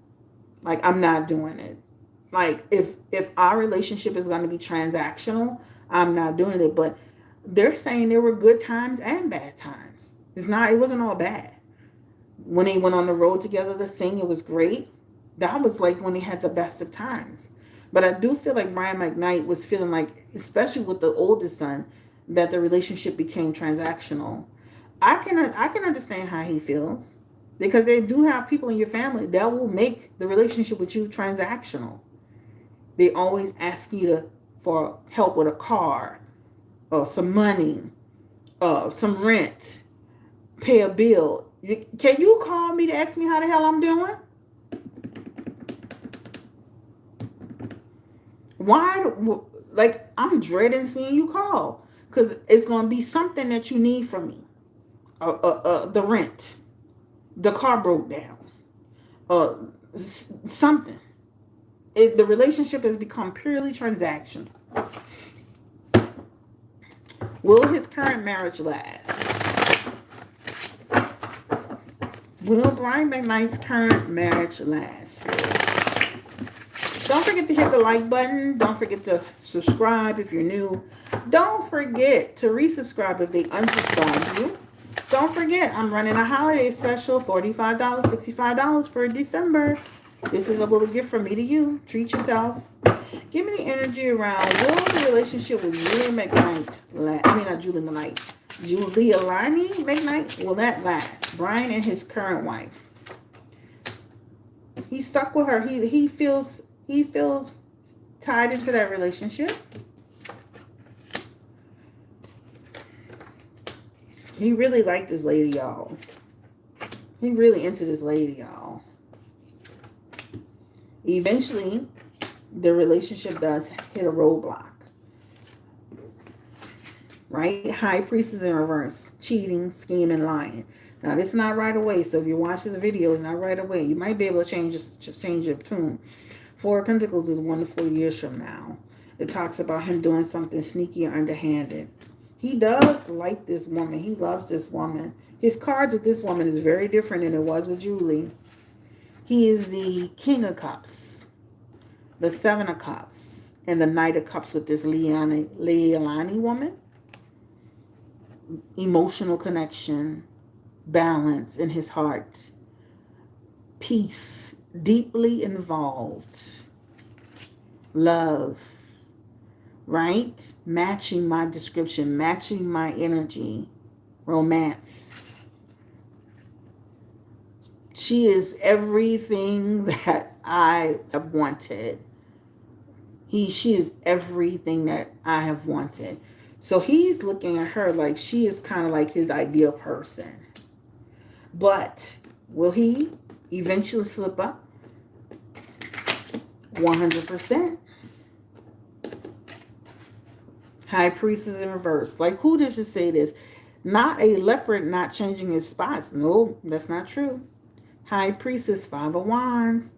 Like, I'm not doing it. Like, if our relationship is going to be transactional, I'm not doing it. But they're saying there were good times and bad times. It wasn't all bad. When they went on the road together to sing, it was great. That was like when they had the best of times. But I do feel like Brian McKnight was feeling like, especially with the oldest son, that the relationship became transactional. I can understand how he feels, because they do have people in your family that will make the relationship with you transactional. They always ask you for help with a car, or some money, some rent, pay a bill. Can you call me to ask me how the hell I'm doing? Why? Like, I'm dreading seeing you call, because it's going to be something that you need from me. The rent, the car broke down, something. The relationship has become purely transactional. Will his current marriage last? Will Brian McKnight's current marriage last? Don't forget to hit the like button. Don't forget to subscribe if you're new. Don't forget to resubscribe if they unsubscribe you. Don't forget, I'm running a holiday special, $45, $65 for December. This is a little gift from me to you. Treat yourself. Give me the energy around. Will the relationship with Julie McKnight, not Julie McKnight, Julia Liney McKnight, will that last? Brian and his current wife. He's stuck with her. He feels tied into that relationship. He really liked this lady, y'all. He really into this lady, y'all. Eventually, the relationship does hit a roadblock. Right? High priestess in reverse. Cheating, scheming, lying. Now, this is not right away. So if you watch this video, it's not right away. You might be able to change your tune. Four of Pentacles is 1 to 4 years from now. It talks about him doing something sneaky or underhanded. He does like this woman. He loves this woman. His cards with this woman is very different than it was with Julie. He is the King of Cups, the Seven of Cups, and the Knight of Cups with this Leilani woman. Emotional connection, balance in his heart, peace, deeply involved, love, right? Matching my description, matching my energy, romance. She is everything that I have wanted. She is everything that I have wanted. So he's looking at her like she is kind of like his ideal person. But will he eventually slip up? 100%. High priestess in reverse. Like, who does it say this? Not a leopard not changing his spots. No, that's not true. High priestess, 5 of wands.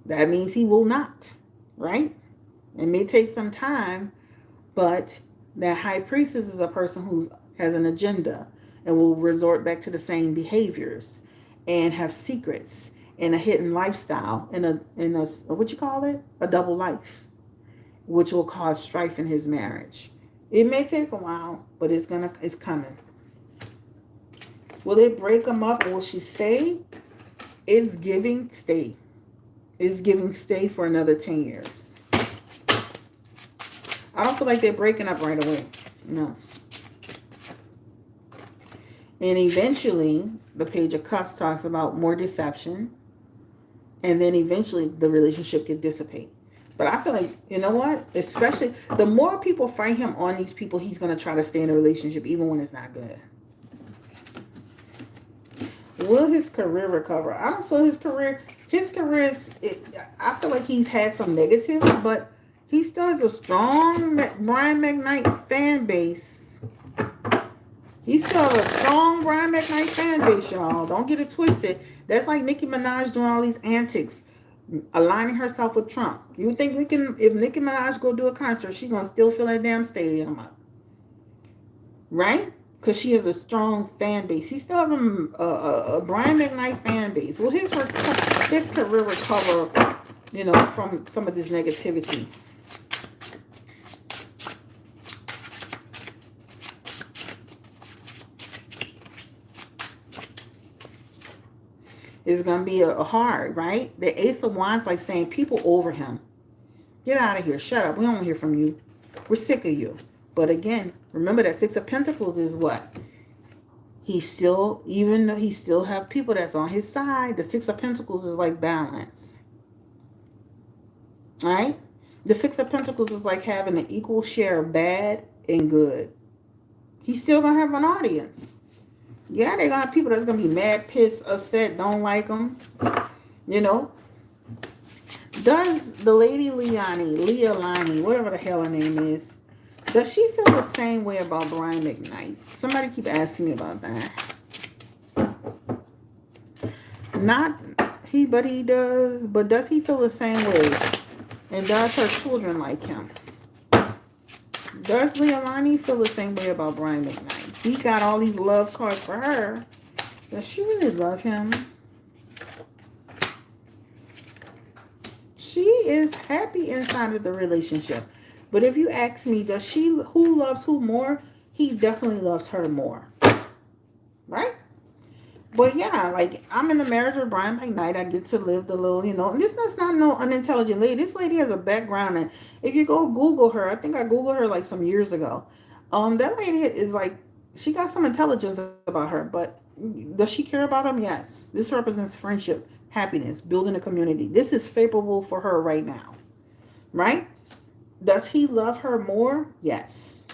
That means he will not, right? It may take some time, but that high priestess is a person who has an agenda and will resort back to the same behaviors and have secrets and a hidden lifestyle and a what you call it? A double life, which will cause strife in his marriage. It may take a while, but it's coming. Will it break them up or will she stay? It's giving stay. It's giving stay for another 10 years. I don't feel like they're breaking up right away. No. And eventually, the Page of Cups talks about more deception. And then eventually, the relationship could dissipate. But I feel like, you know what? Especially, the more people fight him on these people, he's going to try to stay in a relationship even when it's not good. Will his career recover? I don't feel his career is, I feel like he's had some negatives, but he still has a strong Brian McKnight fan base. He still has a strong Brian McKnight fan base, y'all. Don't get it twisted. That's like Nicki Minaj doing all these antics, aligning herself with Trump. You think if Nicki Minaj go do a concert, she's going to still fill that damn stadium up? Right? Because she has a strong fan base. He still has a Brian McKnight fan base. Will his career recover, from some of this negativity? It's going to be a hard, right? The Ace of Wands like saying people over him. Get out of here. Shut up. We don't want to hear from you. We're sick of you. But again, remember that Six of Pentacles is what? Even though he still have people that's on his side, the Six of Pentacles is like balance. All right? The Six of Pentacles is like having an equal share of bad and good. He's still going to have an audience. Yeah, they're going to have people that's going to be mad, pissed, upset, don't like him. Does the lady Leilani, whatever the hell her name is, does she feel the same way about Brian McKnight? Somebody keep asking me about that. Not he, but he does. But does he feel the same way? And does her children like him? Does Leilani feel the same way about Brian McKnight? He got all these love cards for her. Does she really love him? She is happy inside of the relationship. But if you ask me, who loves who more? He definitely loves her more. right? But yeah, like I'm in the marriage with Brian McKnight. I get to live the little, and this is not no unintelligent lady. This lady has a background, and if you go Google her, I think I Googled her like some years ago. That lady is like she got some intelligence about her, but does she care about him? Yes. This represents friendship, happiness, building a community. This is favorable for her right now, right? Does he love her more? Yes.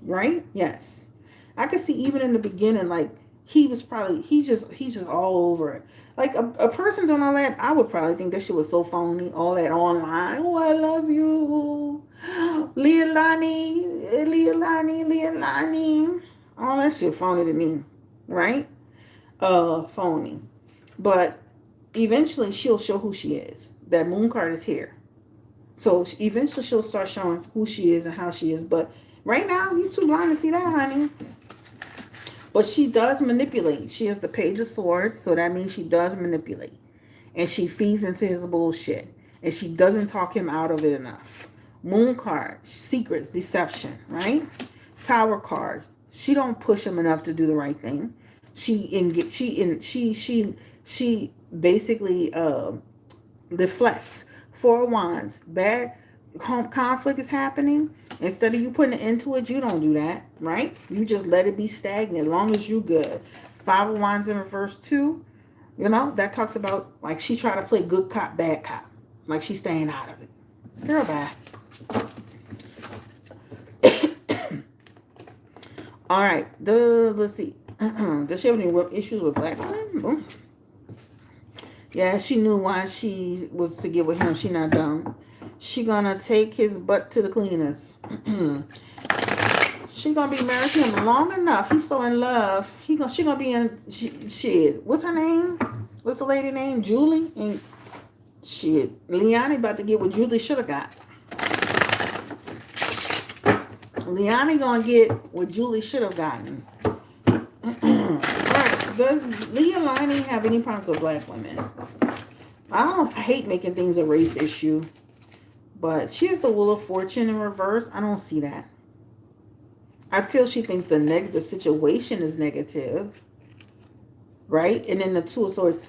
Right? Yes. I could see even in the beginning, like he was probably he's just all over it. Like a person doing all that, I would probably think that shit was so phony. All that online. Oh, I love you, Leilani, Leilani, Leilani. All that shit phony to me, right? Phony. But eventually she'll show who she is. That moon card is here. So eventually she'll start showing who she is and how she is. But right now he's too blind to see that, honey. But she does manipulate. She has the Page of Swords, so that means she does manipulate. And she feeds into his bullshit. And she doesn't talk him out of it enough. Moon card, secrets, deception, right? Tower card, she don't push him enough to do the right thing. She basically deflects. Four of Wands, bad conflict is happening. Instead of you putting it into it, you don't do that, right? You just let it be stagnant as long as you good. Five of Wands in reverse too. That talks about like she tried to play good cop, bad cop. Like she's staying out of it. Girl, bye. All right. Let's see. Does she have any issues with black women? Yeah, she knew why she was to get with him. She not dumb. She gonna take his butt to the cleaners. She gonna be married to him long enough. He's so in love. She gonna be in shit. What's her name? What's the lady name? Julie? And shit. Liani about to get what Julie should have got. Liani gonna get what Julie should have gotten. Alright, does Liani have any problems with black women? I hate making things a race issue. But she has the Wheel of Fortune in reverse. I don't see that. I feel she thinks the situation is negative. Right? And then the Two of Swords.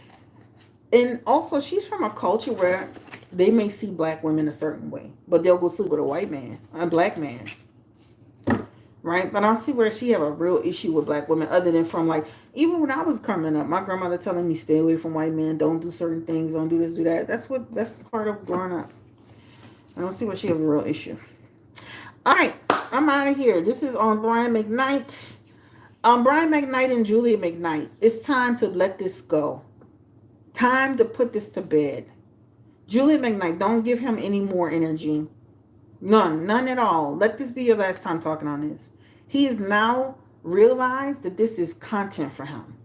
And also, she's from a culture where they may see black women a certain way. But they'll go sleep with a white man. A black man. Right? But I don't see where she have a real issue with black women other than from like, even when I was coming up, my grandmother telling me stay away from white men, don't do certain things, don't do this, do that. That's part of growing up. I don't see where she have a real issue. All right, I'm out of here. This is on Brian McKnight. Brian McKnight and Julia McKnight. It's time to let this go. Time to put this to bed. Julia McKnight, don't give him any more energy. None at all. Let this be your last time talking on this. He has now realized that this is content for him.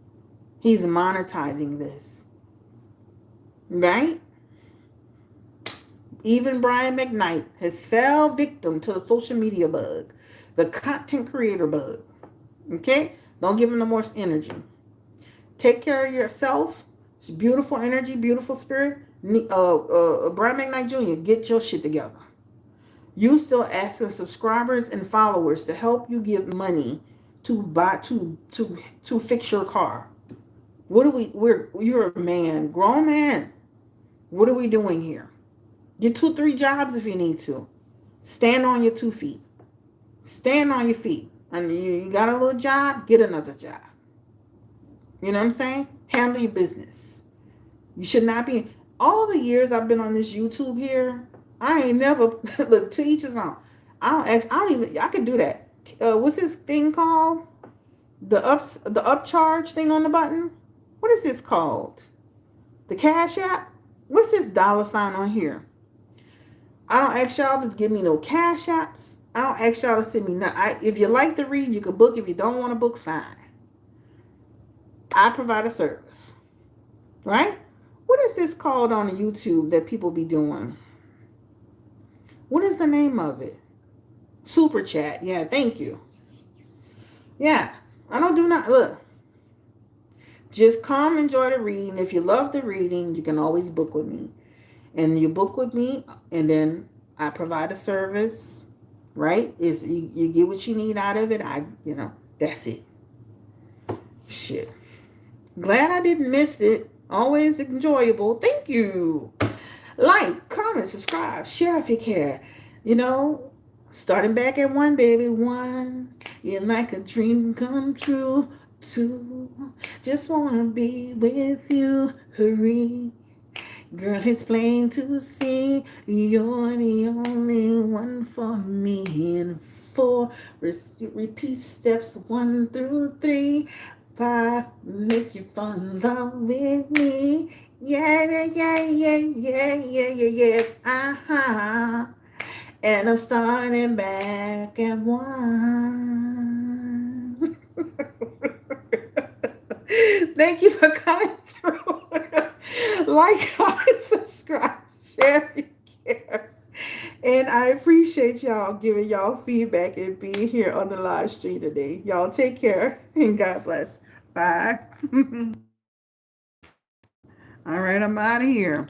He's monetizing this. Right? Even Brian McKnight has fell victim to the social media bug, the content creator bug. Okay? Don't give him no more energy. Take care of yourself. It's beautiful energy, beautiful spirit. Brian McKnight Jr., get your shit together. You still asking subscribers and followers to help you give money to buy to fix your car. You're a man, grown man. What are we doing here? Get 2-3 jobs if you need to. Stand on your 2 feet. Stand on your feet. And you got a little job, get another job. You know what I'm saying? Handle your business. You should not be. All the years I've been on this YouTube here, I ain't never look to each his own. I don't even. I could do that. What's this thing called? The upcharge thing on the button. What is this called? The Cash App. What's this dollar sign on here? I don't ask y'all to give me no cash apps. I don't ask y'all to send me nothing. If you like to read, you can book. If you don't want to book, fine. I provide a service. Right? What is this called on the YouTube that people be doing? What is the name of it? Super chat. Yeah, thank you. Yeah. I don't do not. Look. Just come enjoy the reading. If you love the reading, you can always book with me. And you book with me, and then I provide a service, right? You get what you need out of it. That's it. Shit. Glad I didn't miss it. Always enjoyable. Thank you. Like, comment, subscribe, share if you care. You know, starting back at one, baby. One. You're like a dream come true. Two. Just wanna be with you. Three. Girl, it's plain to see you're the only one for me. And four, repeat steps 1 through 3. 5, make you fall in love with me. Yeah, yeah, yeah, yeah, yeah, yeah, yeah, yeah. Uh-huh. And I'm starting back at 1. Thank you for coming through. Like, comment, subscribe, share if you care. And I appreciate y'all giving y'all feedback and being here on the live stream today. Y'all take care and God bless. Bye. All right, I'm out of here.